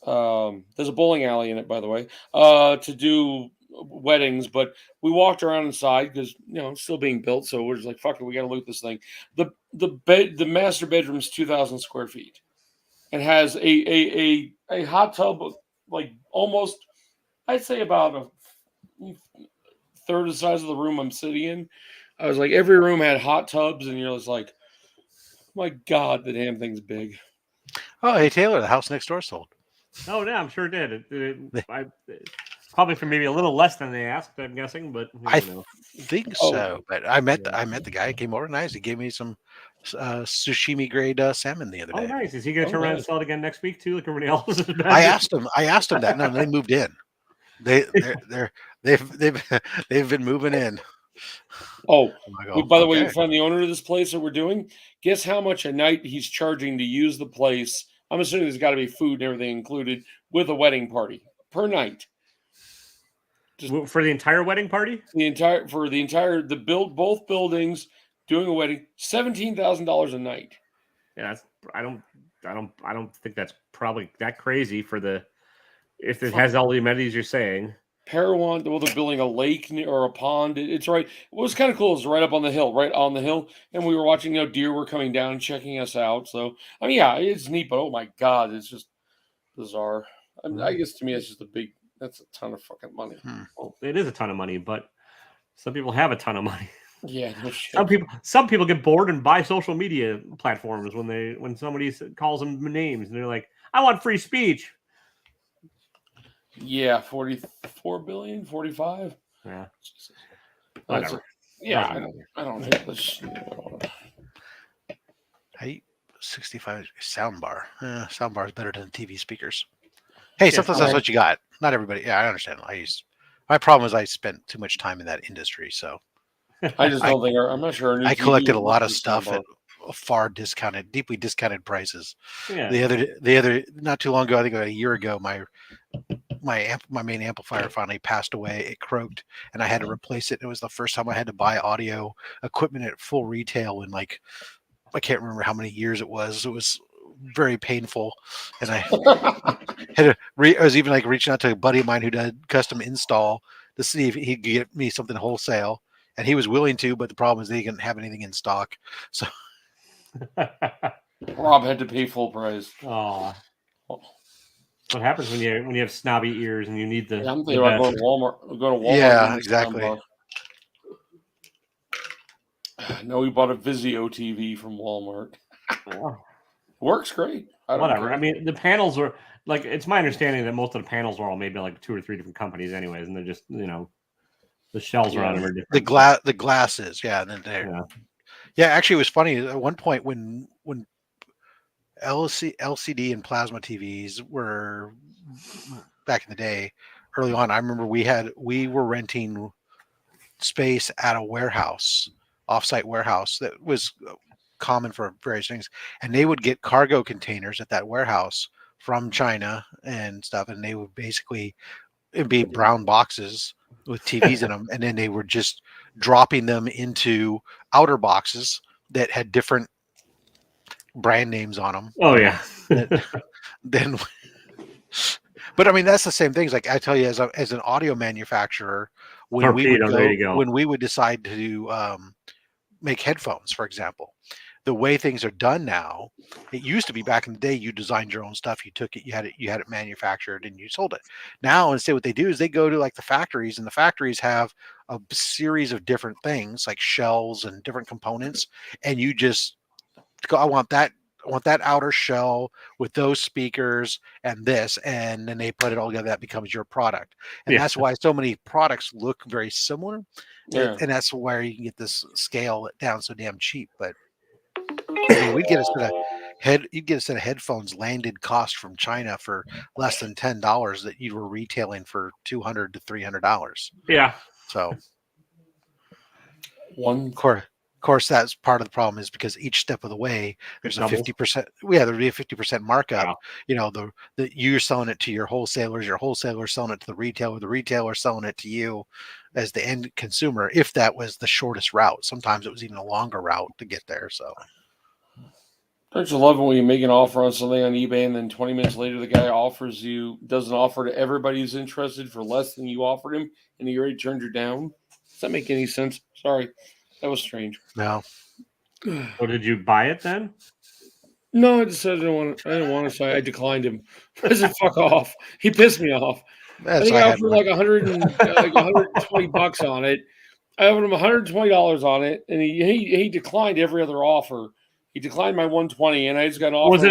There's a bowling alley in it, by the way, to do weddings. But we walked around inside because it's still being built, so we're just like, fuck it, we got to loot this thing. The master bedroom is 2,000 square feet and has a hot tub, like almost, I'd say about a third of the size of the room I'm sitting in. I was like, every room had hot tubs, and you're just like, my God, the damn thing's big. Oh, hey Taylor, the house next door sold. Oh yeah, I'm sure it did. Probably for maybe a little less than they asked, I'm guessing, but I think so. But I met the guy. He came over nice. He gave me some sashimi grade salmon the other day. Oh, nice. Is he going to turn around and sell it again next week too, like everybody else? I asked him that. No, they moved in. They've been moving in. Oh, by the way, you found the owner of this place that we're doing. Guess how much a night he's charging to use the place? I'm assuming there's got to be food and everything included with a wedding party per night. Just for the entire wedding party? Both buildings doing a wedding, $17,000 a night. Yeah, I don't think that's probably that crazy if it has all the amenities you're saying. Parowan, they're building a lake or a pond. It's right. What was kind of cool is right on the hill, and we were watching. Deer were coming down and checking us out. So I mean, yeah, it's neat. But oh my God, it's just bizarre. I guess to me, it's just that's a ton of fucking money. Well, it is a ton of money, but some people have a ton of money. Yeah, no shit. Some people get bored and buy social media platforms when somebody calls them names and they're like, "I want free speech." Yeah, 44 billion, 45. Yeah, whatever. I don't hate this. Hey, 65 soundbar. Soundbar is better than TV speakers. Hey, sometimes that's what you got. Not everybody. Yeah, I understand. My problem is I spent too much time in that industry, so I just don't think. I'm not sure. I collected a lot of stuff at deeply discounted prices. Yeah. The other, not too long ago, I think about a year ago, my main amplifier finally passed away. It croaked, and I had to replace it. It was the first time I had to buy audio equipment at full retail in I can't remember how many years it was. It was very painful, and I I was even reaching out to a buddy of mine who did custom install to see if he could get me something wholesale, and he was willing to, but the problem is they didn't have anything in stock. So Rob had to pay full price. Oh. What happens when you have snobby ears and you need the? Yeah, I'm thinking about going to Walmart. Yeah, exactly. No, we bought a Vizio TV from Walmart. Oh. Works great. Whatever. I mean, the panels are it's my understanding that most of the panels are all made by 2 or 3 different companies, anyways, and they're just the shells around them are different. The glasses, yeah, and then actually, it was funny at one point when LCD and plasma TVs were back in the day, early on. I remember we were renting space at a warehouse, offsite warehouse that was common for various things, and they would get cargo containers at that warehouse from China and stuff, and they would it'd be brown boxes with TVs in them, and then they were just dropping them into outer boxes that had different brand names on them. Oh yeah. Then, but I mean that's the same things. Like I tell you, as an audio manufacturer, when we would decide to make headphones, for example, the way things are done now, it used to be back in the day you designed your own stuff, you took it, you had it manufactured, and you sold it. Now instead what they do is they go to the factories, and the factories have a series of different things like shells and different components, and you just go, I want that outer shell with those speakers and this, and then they put it all together. That becomes your product, and that's why so many products look very similar. And that's where you can get this scale down so damn cheap. But I mean, you'd get a set of headphones landed cost from China for less than $10 that you were retailing for $200 to $300. Yeah. So of course, that's part of the problem is because each step of the way there's a 50%. Yeah, there'd be a 50% markup. Wow. The you're selling it to your wholesalers selling it to the retailer selling it to you as the end consumer. If that was the shortest route, sometimes it was even a longer route to get there. So, Don't you love it when you make an offer on something on eBay and then 20 minutes later the guy does an offer to everybody who's interested for less than you offered him and he already turned you down? Does that make any sense? Sorry. That was strange. No. Or did you buy it then? No, I just said I didn't want to, so I declined him. I said, fuck off. He pissed me off. I think I offered like $120 on it. I offered him $120 on it, and he declined every other offer. He declined my 120, and I just got an offer. Was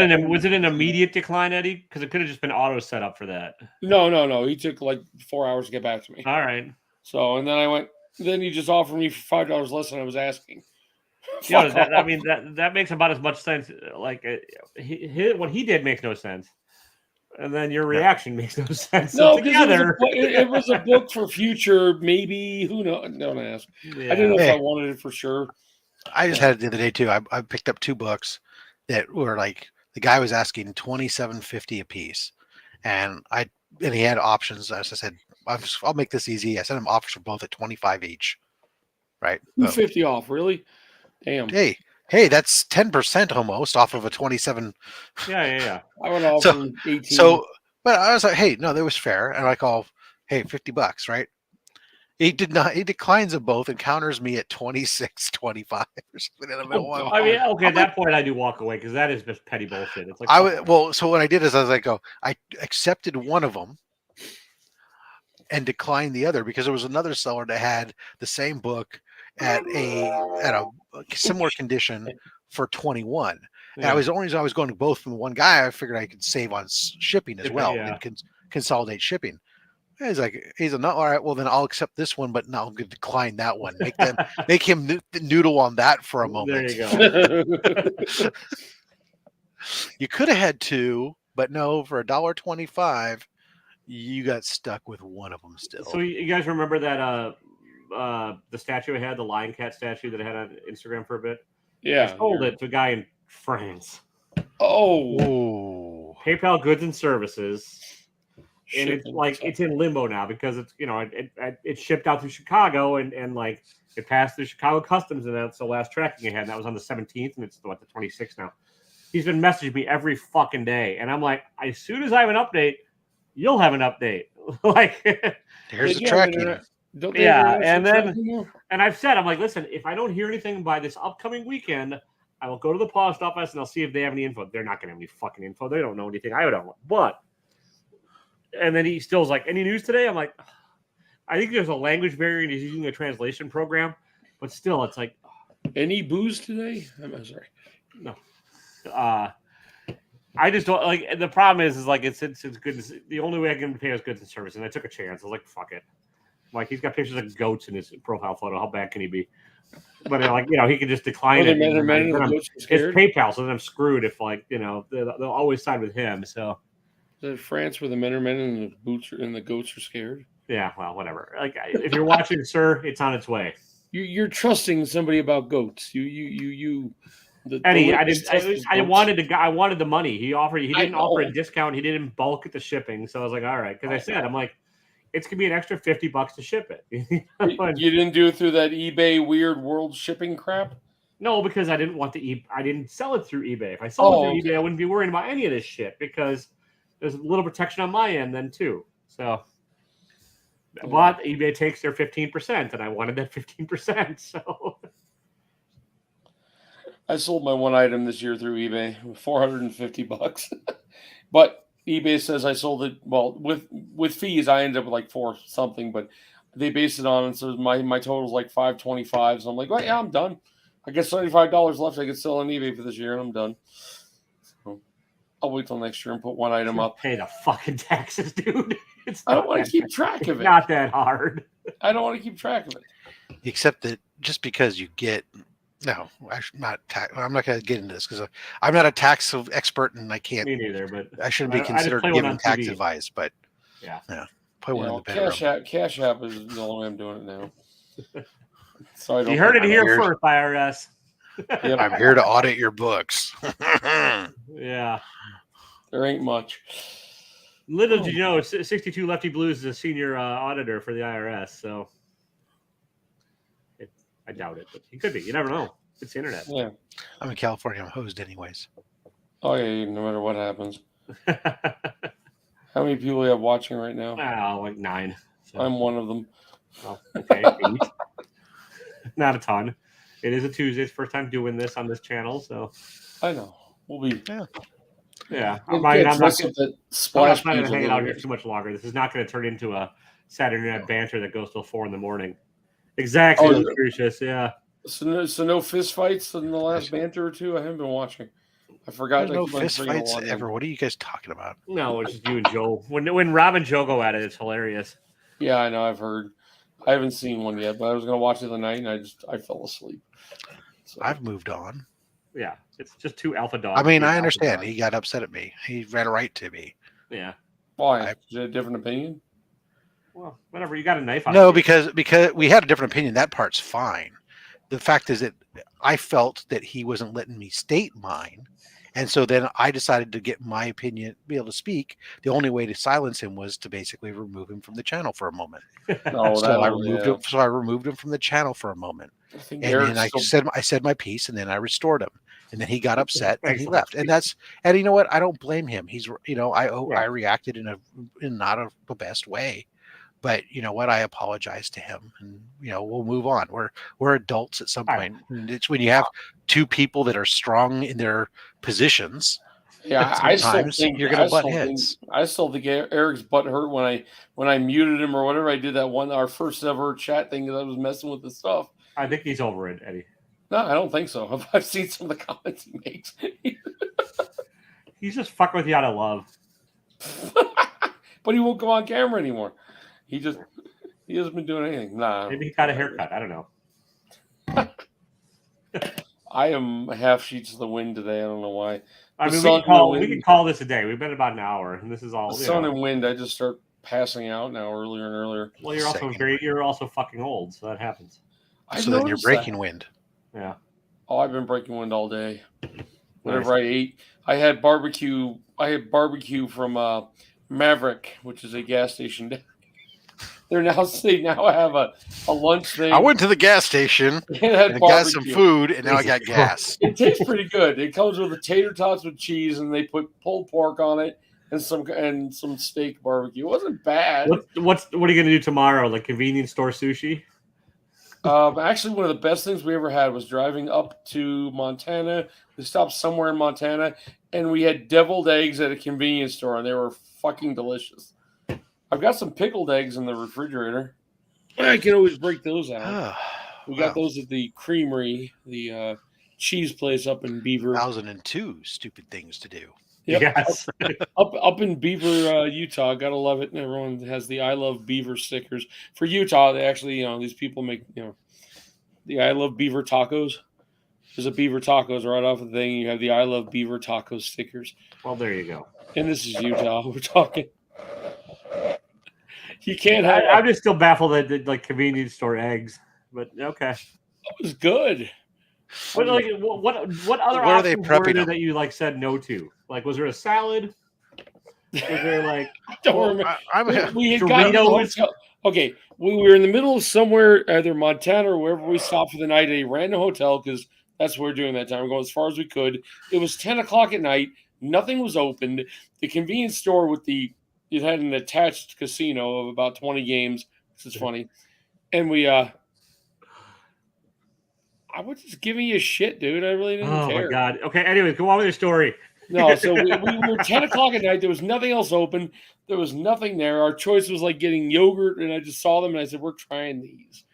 it an immediate decline, Eddie? Because it could have just been auto set up for that. No. He took like 4 hours to get back to me. All right. So, and then I went. Then he just offered me for $5 less than I was asking. That makes about as much sense. Like what he did makes no sense, and then your reaction makes no sense. No, so together, it was a book for future. Maybe who knows? Don't ask. Yeah. I didn't know if I wanted it for sure. I just had it the other day too. I picked up 2 books that were like the guy was asking $27.50 a piece, and he had options. As I said, I'll make this easy. I sent him offers for both at $25 each. Right, $250 off, really? Damn. Hey, that's 10% almost off of a 27. Yeah. I would offer 18. So, but I was like, hey, no, that was fair, and I call, hey, $50, right? He did not. He declines them both and counters me at 26.25 or something in the middle. I mean, okay, at that point I do walk away because that is just petty bullshit. It's like so what I did is I was like, I accepted one of them and declined the other because there was another seller that had the same book at a similar condition for 21. And I was going to both from one guy. I figured I could save on shipping as well and consolidate shipping. He's not all right. Well, then I'll accept this one, but now I'm going to decline that one. Make him noodle on that for a moment. There you go. You could have had 2, but no, for $1.25, you got stuck with one of them still. So you guys remember that the statue I had, the lion cat statue that I had on Instagram for a bit? Yeah. I sold it to a guy in France. Oh. PayPal Goods and Services. And it's in limbo now because it's it shipped out to Chicago and like it passed through Chicago Customs, and that's the last tracking I had. And that was on the 17th, and it's the 26th now. He's been messaging me every fucking day, and I'm like, as soon as I have an update, you'll have an update. Like, here's the tracking. And I've said, I'm like, listen, if I don't hear anything by this upcoming weekend, I will go to the post office and I'll see if they have any info. They're not going to have any fucking info. They don't know anything. I don't know. But, and then he still's like, any news today? I'm like, I think there's a language barrier and he's using a translation program. But still, it's like. Any booze today? I'm sorry. No. I just don't like. The problem is like it's good. The only way I can pay is goods and service, and I took a chance. I was like, fuck it. Like he's got pictures of goats in his profile photo. How bad can he be? But he can just decline it. It's PayPal, so then I'm screwed if they'll always side with him. So is it France where the men are men and the boots and the goats are scared? Yeah, well, whatever. Like if you're watching, sir, it's on its way. You're trusting somebody about goats. Eddie, I wanted the money. He didn't offer a discount. He didn't bulk at the shipping. So I was like, all right. Because I said, I'm like, it's going to be an extra $50 to ship it. You didn't do it through that eBay weird world shipping crap? No, because I didn't sell it through eBay. If I sold it through eBay, I wouldn't be worrying about any of this shit because there's a little protection on my end then too. So, but eBay takes their 15% and I wanted that 15%. So I sold my one item this year through eBay, $450. But eBay says I sold it with fees. I ended up with like 4 something, but they based it on it. So my total is like $525. So I'm like, well, yeah, I'm done. I guess $75 left. I could sell on eBay for this year, and I'm done. So I'll wait till next year and put one item up. Pay the fucking taxes, dude. I don't want to keep track of it. Not that hard. I don't want to keep track of it. Except that just because you get. No, I'm not going to get into this because I'm not a tax expert and I can't. Me neither, but I shouldn't be considered giving tax advice. But yeah, play one in the bedroom. Cash App is the only way I'm doing it now. So you heard it here first, IRS. Yep. I'm here to audit your books. Yeah, there ain't much. Little did you know, 62 Lefty Blues is a senior auditor for the IRS, so. I doubt it, but he could be. You never know. It's the internet. Yeah. I'm in California. I'm hosed anyways. Oh yeah, no matter what happens. How many people you have watching right now? Like 9. So. I'm one of them. Oh, okay. 8. Not a ton. It is a Tuesday. It's first time doing this on this channel, so I know. We'll be. Yeah. I'm not splash planning page on a hanging little out here bit. too much longer. This is not going to turn into a Saturday night banter that goes till 4 a.m. Exactly, Oh, Lucius. Yeah. So no fist fights in the last banter or two. I haven't been watching. I forgot. There's no fist fights ever. What are you guys talking about? No, it's just you and Joe. When Rob and Joe go at it, it's hilarious. Yeah, I know. I've heard. I haven't seen one yet, but I was going to watch it the night, and I fell asleep. So. I've moved on. Yeah, it's just 2 alpha dogs. I mean, I understand. He got upset at me. He ran a right to me. Yeah. Why? Did you have a different opinion? Well, whatever. You got a knife on. No, because we had a different opinion. That part's fine. The fact is that I felt that he wasn't letting me state mine. And so then I decided to get my opinion, be able to speak. The only way to silence him was to basically remove him from the channel for a moment. So I removed him from the channel for a moment. And then I said my piece, and then I restored him. And then he got upset and he left. And you know what? I don't blame him. He's, I reacted in not the best way. But you know what? I apologize to him, and we'll move on. We're adults at some point. And it's when you have 2 people that are strong in their positions. Yeah, I still think you're gonna butt heads. I still think Eric's butt hurt when I muted him or whatever. I did that our first ever chat thing because I was messing with the stuff. I think he's over it, Eddie. No, I don't think so. I've seen some of the comments he makes. He's just fucking with you out of love. But he won't go on camera anymore. He hasn't been doing anything. Nah. Maybe he got a haircut. I don't know. I am half sheets of the wind today. I don't know why. I mean, we can call this a day. We've been about an hour, and this is all. The sun and wind. I just start passing out now earlier and earlier. Well, you're also fucking old, so that happens. So then you're breaking wind. Yeah. Oh, I've been breaking wind all day. Whatever I ate, I had barbecue. I had barbecue from Maverick, which is a gas station. They now have a lunch thing. I went to the gas station and got some food, and now I got gas. It tastes pretty good. It comes with the tater tots with cheese, and they put pulled pork on it and some steak barbecue. It wasn't bad. What are you gonna do tomorrow? Like convenience store sushi? Actually, one of the best things we ever had was driving up to Montana. We stopped somewhere in Montana, and we had deviled eggs at a convenience store, and they were fucking delicious. I've got some pickled eggs in the refrigerator. I can always break those out. We got those at the Creamery, the cheese place up in Beaver. 1002 stupid things to do. Yep. Yes. up in Beaver, Utah. Gotta love it. And everyone has the I Love Beaver stickers. For Utah, they actually, these people make, the I Love Beaver tacos. There's a Beaver tacos right off the thing. You have the I Love Beaver tacos stickers. Well, there you go. And this is Utah. We're talking. You can't have. I'm just still baffled at like convenience store eggs, but okay. It was good. What other options were there that you said no to? Like, was there a salad? Was there don't remember. We had gotten to the hotel. Okay, we were in the middle of somewhere, either Montana or wherever we stopped for the night. A random hotel because that's what we were doing that time. We're going as far as we could. It was 10 o'clock at night. Nothing was opened. The convenience store it had an attached casino of about 20 games, which is funny. And I was just giving you shit, dude. I really didn't care. Oh, my God. Okay, anyways, go on with your story. No, so we were 10 o'clock at night. There was nothing else open. There was nothing there. Our choice was getting yogurt, and I just saw them, and I said, we're trying these.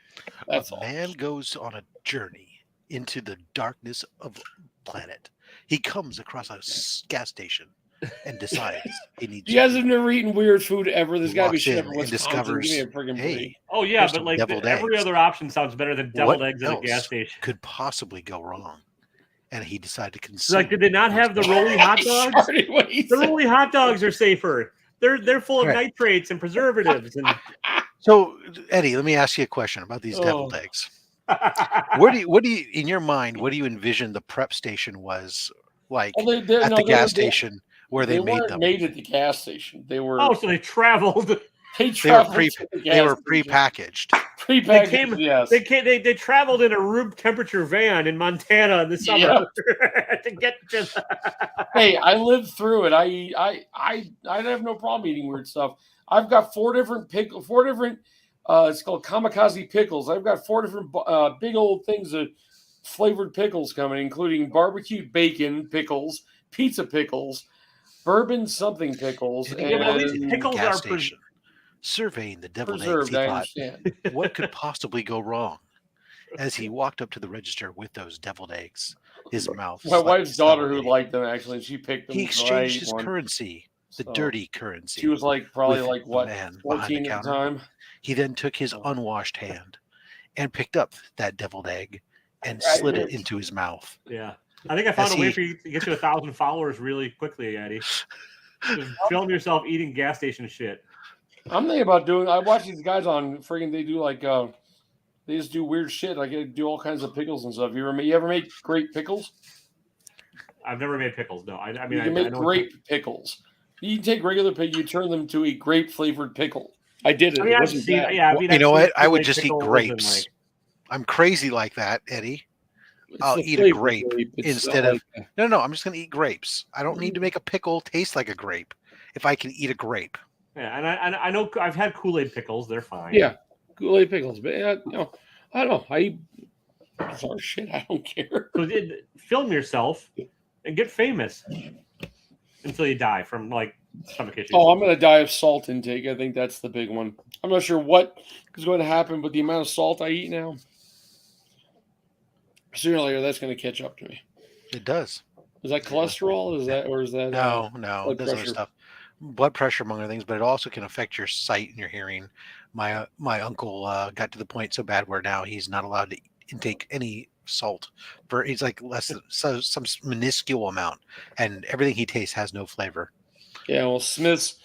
That's all. Man goes on a journey into the darkness of the planet. He comes across a gas station and decides he needs. You guys have never eaten weird food ever. There's got to be shit ever. And discovers, hey, oh yeah, but every other option sounds better than deviled eggs at a gas station. Could possibly go wrong, and he decided to consume. Did they not have the Rolly hot dogs? The Rolly hot dogs are safer. They're full of nitrates and preservatives. And so, Eddie, let me ask you a question about these deviled eggs. What do you in your mind? What do you envision the prep station was like at the gas station? Where they made them. Made at the gas station. They were. Oh, so they traveled. They They were pre-packaged. Prepackaged, yes. They traveled in a room temperature van in Montana in the summer to get to. Hey, I lived through it. I have no problem eating weird stuff. I've got four different. It's called kamikaze pickles. I've got four different big old things of flavored pickles coming, including barbecue bacon pickles, pizza pickles, bourbon something pickles, Yeah, but at least and pickles gas are station. Surveying the deviled eggs, preserved. he I thought, understand. what could possibly go wrong? As he walked up to the register with those deviled eggs, his mouth. My slept wife's daughter, who soundly. liked them, actually, she picked them. He So I exchanged ate his one. currency, the So, dirty currency. She was like probably with like the what, man behind the 14 at the counter. time. He then took his unwashed hand and picked up that deviled egg and Right, slid it yes. into his mouth. Yeah, I think I found As a way he- for you to get to 1,000 followers really quickly, Eddie. Just film yourself eating gas station shit. I'm thinking about doing. I watch these guys on friggin'. They do like they just do weird shit. Like they do all kinds of pickles and stuff. You ever make great pickles? I've never made pickles. No, I mean You can I make know grape pickles. You can take regular pickle, you turn them to a grape flavored pickle. I did it. I mean, it I've wasn't seen. bad. Yeah, I Well, mean, you I've know seen what? I would Kool-Aid just eat pickles and, grapes. like, I'm crazy like that, Eddie. It's I'll the eat a flavor grape It's instead not of like- no. I'm just going to eat grapes. I don't need to make a pickle taste like a grape if I can eat a grape. yeah, and I know I've had Kool-Aid pickles. They're fine. Yeah, Kool-Aid pickles. But I don't know. I eat bizarre shit. I don't care. So film yourself and get famous until you die from like stomach issues. Oh, I'm going to die of salt intake. I think that's the big one. I'm not sure what is going to happen, but the amount of salt I eat now, sooner or later, that's going to catch up to me. It does. Is that cholesterol? Is that No, blood it does other pressure? stuff. Blood pressure, among other things, but it also can affect your sight and your hearing. My uncle got to the point so bad where now he's not allowed to intake any salt. He's like less than some minuscule amount, and everything he tastes has no flavor. Yeah, well, Smith's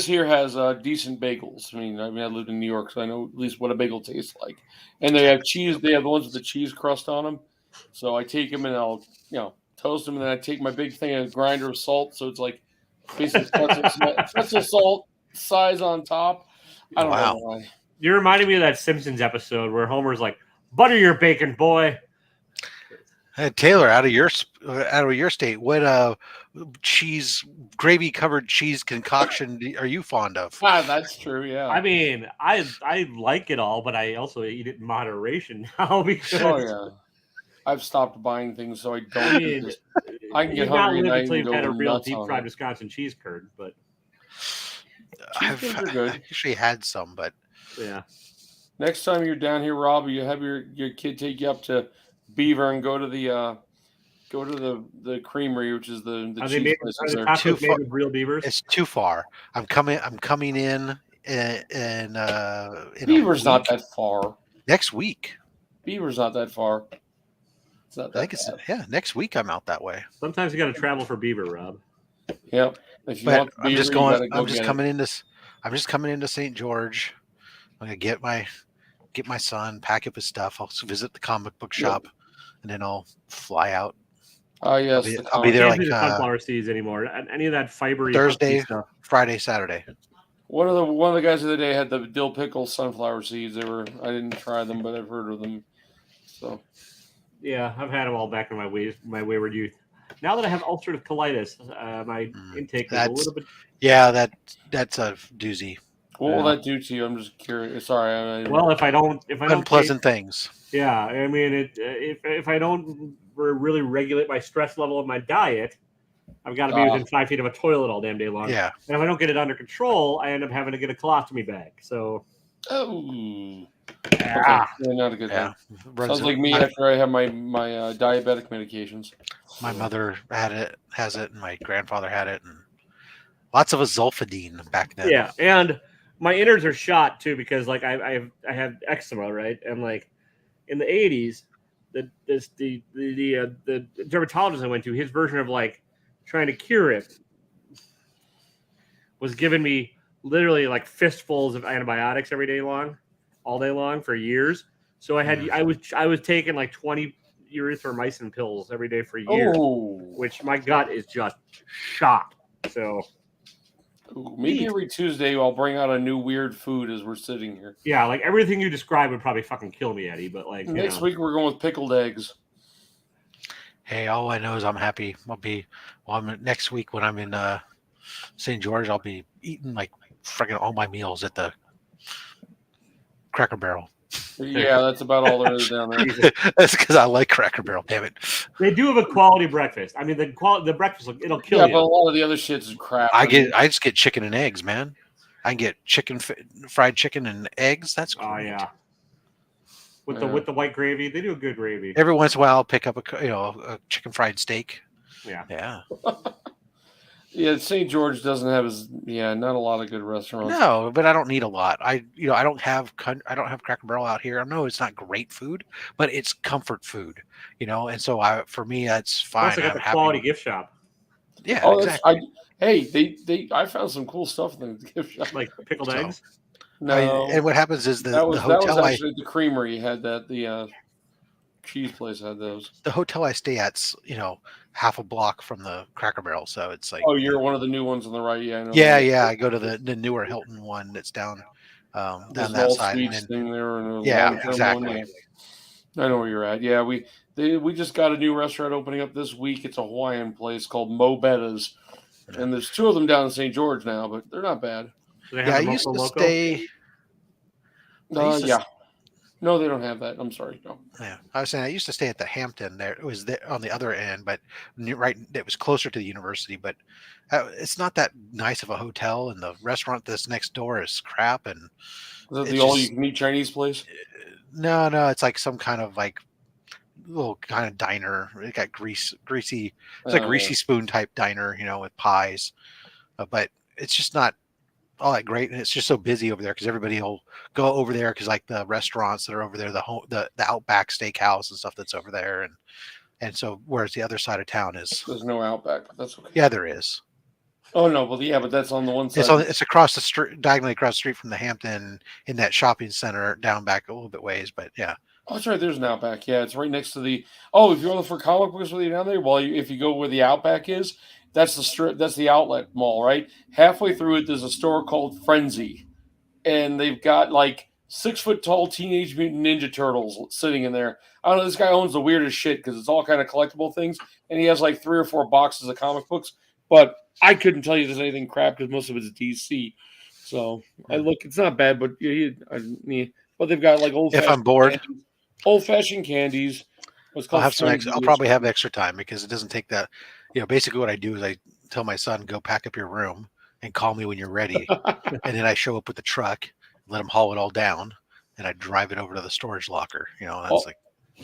here has decent bagels. I mean, I lived in New York, so I know at least what a bagel tastes like. And they have cheese. They have the ones with the cheese crust on them. So I take them and I'll toast them, and then I take my big thing of grinder of salt. So it's like basically pretzel salt size on top. I don't know why. You're reminding me of that Simpsons episode where Homer's like, "Butter your bacon, boy." Hey, Taylor, out of your state, what cheese gravy covered cheese concoction are you fond of? That's true. Yeah. I mean, I like it all, but I also eat it in moderation now because Oh yeah. I've stopped buying things so I don't. I mean, I can get you've not hungry and lived I until can you've go had a real nuts deep on fried it. Wisconsin cheese curd, but I've Cheese curds are good. actually had some, but yeah. Next time you're down here, Rob, you have your kid take you up to Beaver and go to the creamery, which is the Are they cheese made? places Are the there. tacos made with real beavers? it's too far. I'm coming in in Beaver's a not week. that far. Next week. Beaver's not that far. It's not that I think it's next week I'm out that way. Sometimes you got to travel for beaver, Rob. Yep. If you But want I'm Beaver, just you going. gotta go I'm just get coming into. I'm just coming into St. George. I'm gonna get my son, pack up his stuff. I'll visit the comic book shop, and then I'll fly out. Oh yes, I'll be there Can't do like the sunflower seeds anymore. Any of that fibery Thursday, stuff. Friday, Saturday. One of the guys the other day had the dill pickle sunflower seeds. I didn't try them, but I've heard of them. So Yeah, I've had them all back in my wayward youth. Now that I have ulcerative colitis, my intake is a little bit. Yeah, that's a doozy. what will that do to you? I'm just curious. Sorry. Well, if I don't Unpleasant things. Yeah, I mean, if I don't really regulate my stress level of my diet, I've got to be within 5 feet of a toilet all damn day long. Yeah. And if I don't get it under control, I end up having to get a colostomy bag. So. Oh. Yeah. Okay. Not a good thing. Runs Sounds like me after I have my diabetic medications. My mother has it, and my grandfather had it, and lots of azulfidine back then. Yeah, and my innards are shot too because like I have eczema, right? And like in the 80s, the dermatologist I went to, his version of like trying to cure it was giving me literally like fistfuls of antibiotics all day long for years. So I was taking like 20 erythromycin pills every day for years, which my gut is just shot. So Ooh, maybe Neat. every Tuesday I'll bring out a new weird food as we're sitting here. Yeah, like everything you described would probably fucking kill me, Eddie. But like Next week we're going with pickled eggs. Hey, all I know is I'm happy. Next week when I'm in St. George, I'll be eating like freaking all my meals at the Cracker Barrel. Yeah, that's about all there is down there. That's because I like Cracker Barrel. Damn it! They do have a quality breakfast. I mean, the breakfast it'll kill you. Yeah, but a lot of the other shit's crap. I just get chicken and eggs, man. I can get fried chicken and eggs. That's great. Oh yeah. With the white gravy, they do a good gravy. Every once in a while, I'll pick up a chicken fried steak. Yeah. Yeah, St. George doesn't have not a lot of good restaurants. No, but I don't need a lot. I don't have Cracker Barrel out here. I know it's not great food, but it's comfort food, and so for me that's fine. Also got the quality gift shop. Yeah, exactly. I found some cool stuff in the gift shop, like pickled eggs. No, and what happens is the hotel that was actually the creamery had that. The cheese place had those. The hotel I stay at's half a block from the Cracker Barrel, so it's like. Oh, you're one of the new ones on the right. Yeah, I know. Yeah. I go to the newer Hilton one that's down that side. And then, thing there, and exactly. I know where you're at. Yeah, we just got a new restaurant opening up this week. It's a Hawaiian place called Mo Betta's, and there's 2 of them down in St. George now, but they're not bad. I used to stay. Yeah. No, they don't have that. I'm sorry. No. Yeah, I was saying I used to stay at the Hampton. There it was there on the other end, but it was closer to the university. But it's not that nice of a hotel, and the restaurant that's next door is crap. And is that the all-you-can-eat Chinese place? No, it's like some kind of like little kind of diner. It got greasy. It's like greasy spoon type diner, with pies, but it's just not all that great, and it's just so busy over there because everybody will go over there because like the restaurants that are over there, the Outback Steakhouse and stuff that's over there, and so whereas the other side of town is there's no Outback, but that's okay. Yeah, there is. Oh no, well yeah, but that's on the one side. It's across the street, diagonally across the street from the Hampton, in that shopping center down back a little bit ways, but yeah. Oh, that's right. There's an Outback. Yeah, it's right next to the. Oh, if you're looking for comic books, really down there. Well, if you go where the Outback is. That's the strip. That's the outlet mall, right? Halfway through it, there's a store called Frenzy, and they've got like 6-foot-tall Teenage Mutant Ninja Turtles sitting in there. I don't know. This guy owns the weirdest shit because it's all kind of collectible things, and he has like 3 or 4 boxes of comic books. But I couldn't tell you there's anything crap because most of it's DC. So it's not bad, but but they've got like if I'm bored, old-fashioned candies. I'll have some. I'll probably have extra time because it doesn't take that. Basically what I do is I tell my son, go pack up your room and call me when you're ready. And then I show up with the truck, let him haul it all down, and I drive it over to the storage locker. That's like.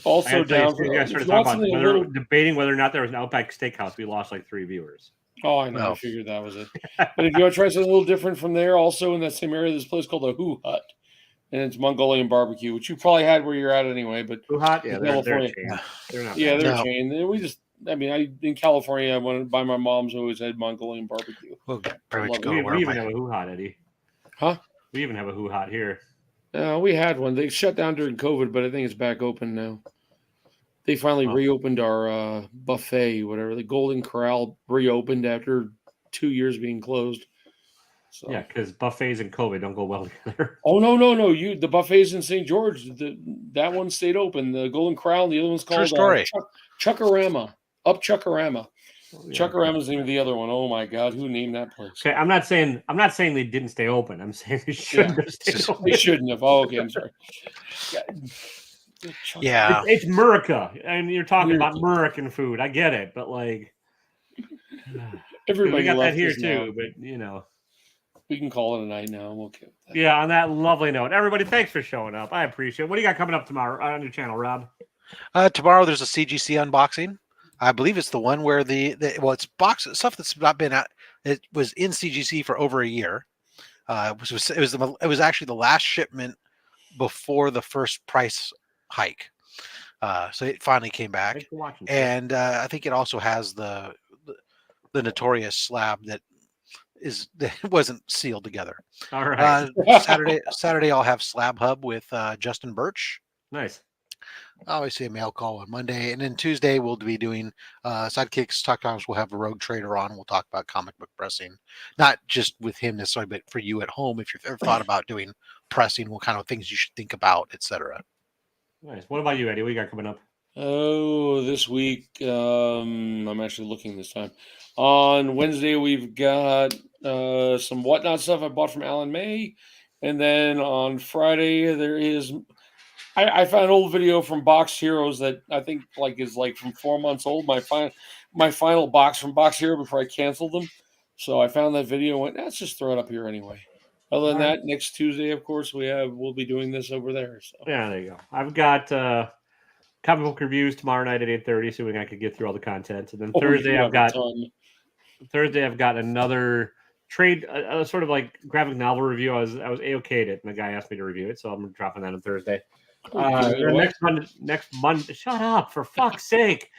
Also down. You guys started talking about debating whether or not there was an Outback Steakhouse. We lost like 3 viewers. Oh, I know. I figured that was it. But if you want to try something a little different from there, also in that same area, there's a place called the Who Hut. And it's Mongolian barbecue, which you probably had where you're at anyway. But Who Hut? Yeah, they're chained. They're not. Yeah, they're chained. In California, I went by my mom's, always had Mongolian barbecue. We even have a Who Hut, Eddie. Huh? We even have a Who Hut here. We had one. They shut down during COVID, but I think it's back open now. They finally reopened our buffet, whatever. The Golden Corral reopened after 2 years being closed. So. Yeah, because buffets and COVID don't go well together. Oh no! The buffets in St. George, that one stayed open. The Golden Corral, the other one's called Chuckarama. Up Chuckarama. Oh, yeah. Chuckarama's the name of the other one. Oh my God, who named that place? Okay, I'm not saying they didn't stay open. I'm saying they shouldn't have stayed open. They shouldn't have. Oh, okay, I'm sorry. Yeah, it's America, and you're talking about American food. I get it, but like everybody we got got that here too. But we can call it a night now. I'm okay with that. Yeah, on that lovely note, everybody, thanks for showing up. I appreciate it. What do you got coming up tomorrow on your channel, Rob? Tomorrow there's a CGC unboxing. I believe it's the one where it's box stuff that's not been out. It was in CGC for over a year. It was actually the last shipment before the first price hike. So it finally came back, and I think it also has the notorious slab that wasn't sealed together. All right. Saturday I'll have Slab Hub with Justin Birch. Nice. obviously a mail call on Monday, and then Tuesday we'll be doing Sidekicks Talk Times. We'll have a Rogue Trader on. We'll talk about comic book pressing, not just with him necessarily, but for you at home. If you've ever thought about doing pressing, what kind of things you should think about, etc. Nice. What about you, Eddie? What you got coming up? Oh, this week, I'm actually looking this time. On Wednesday, we've got some Whatnot stuff I bought from Alan May. And then on Friday, there is. I found an old video from Box Heroes that I think is from 4 months old. My final box from Box Hero before I canceled them. So I found that video and went, let's just throw it up here anyway. Other than that, next Tuesday, of course, we'll be doing this over there. So yeah, there you go. I've got comic book reviews tomorrow night at 8:30, so I could get through all the content. And then Thursday, I've got another trade, sort of like graphic novel review. I was A-okayed it, and the guy asked me to review it, so I'm dropping that on Thursday. Next Monday. Shut up, for fuck's sake!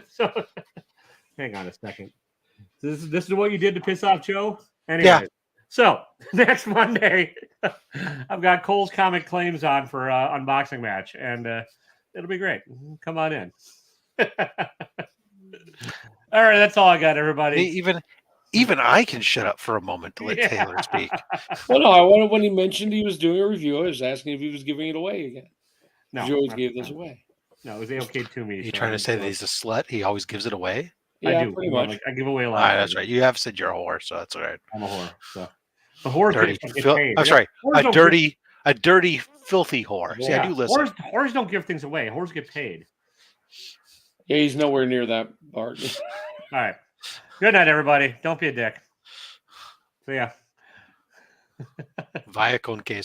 So, hang on a second. This is what you did to piss off Joe. Anyway, yeah. So next Monday, I've got Cole's Comic Claims on for unboxing match, and it'll be great. Come on in. All right, that's all I got, everybody. Even I can shut up for a moment to let Taylor speak. Well, no, I wanted when he mentioned he was doing a review, I was asking if he was giving it away again. No, you always gave this away. No, it was okay to me. You trying to say that he's a slut? He always gives it away. Yeah, I do pretty much. I give away a lot. That's right. You have said you're a whore, so that's all right. I'm a whore. So the whore dirty. paid. I'm sorry, a dirty, filthy whore. Yeah. See, I do listen. Whores don't give things away. Whores get paid. Yeah, he's nowhere near that part. All right. Good night, everybody. Don't be a dick. See ya. Vaya con queso.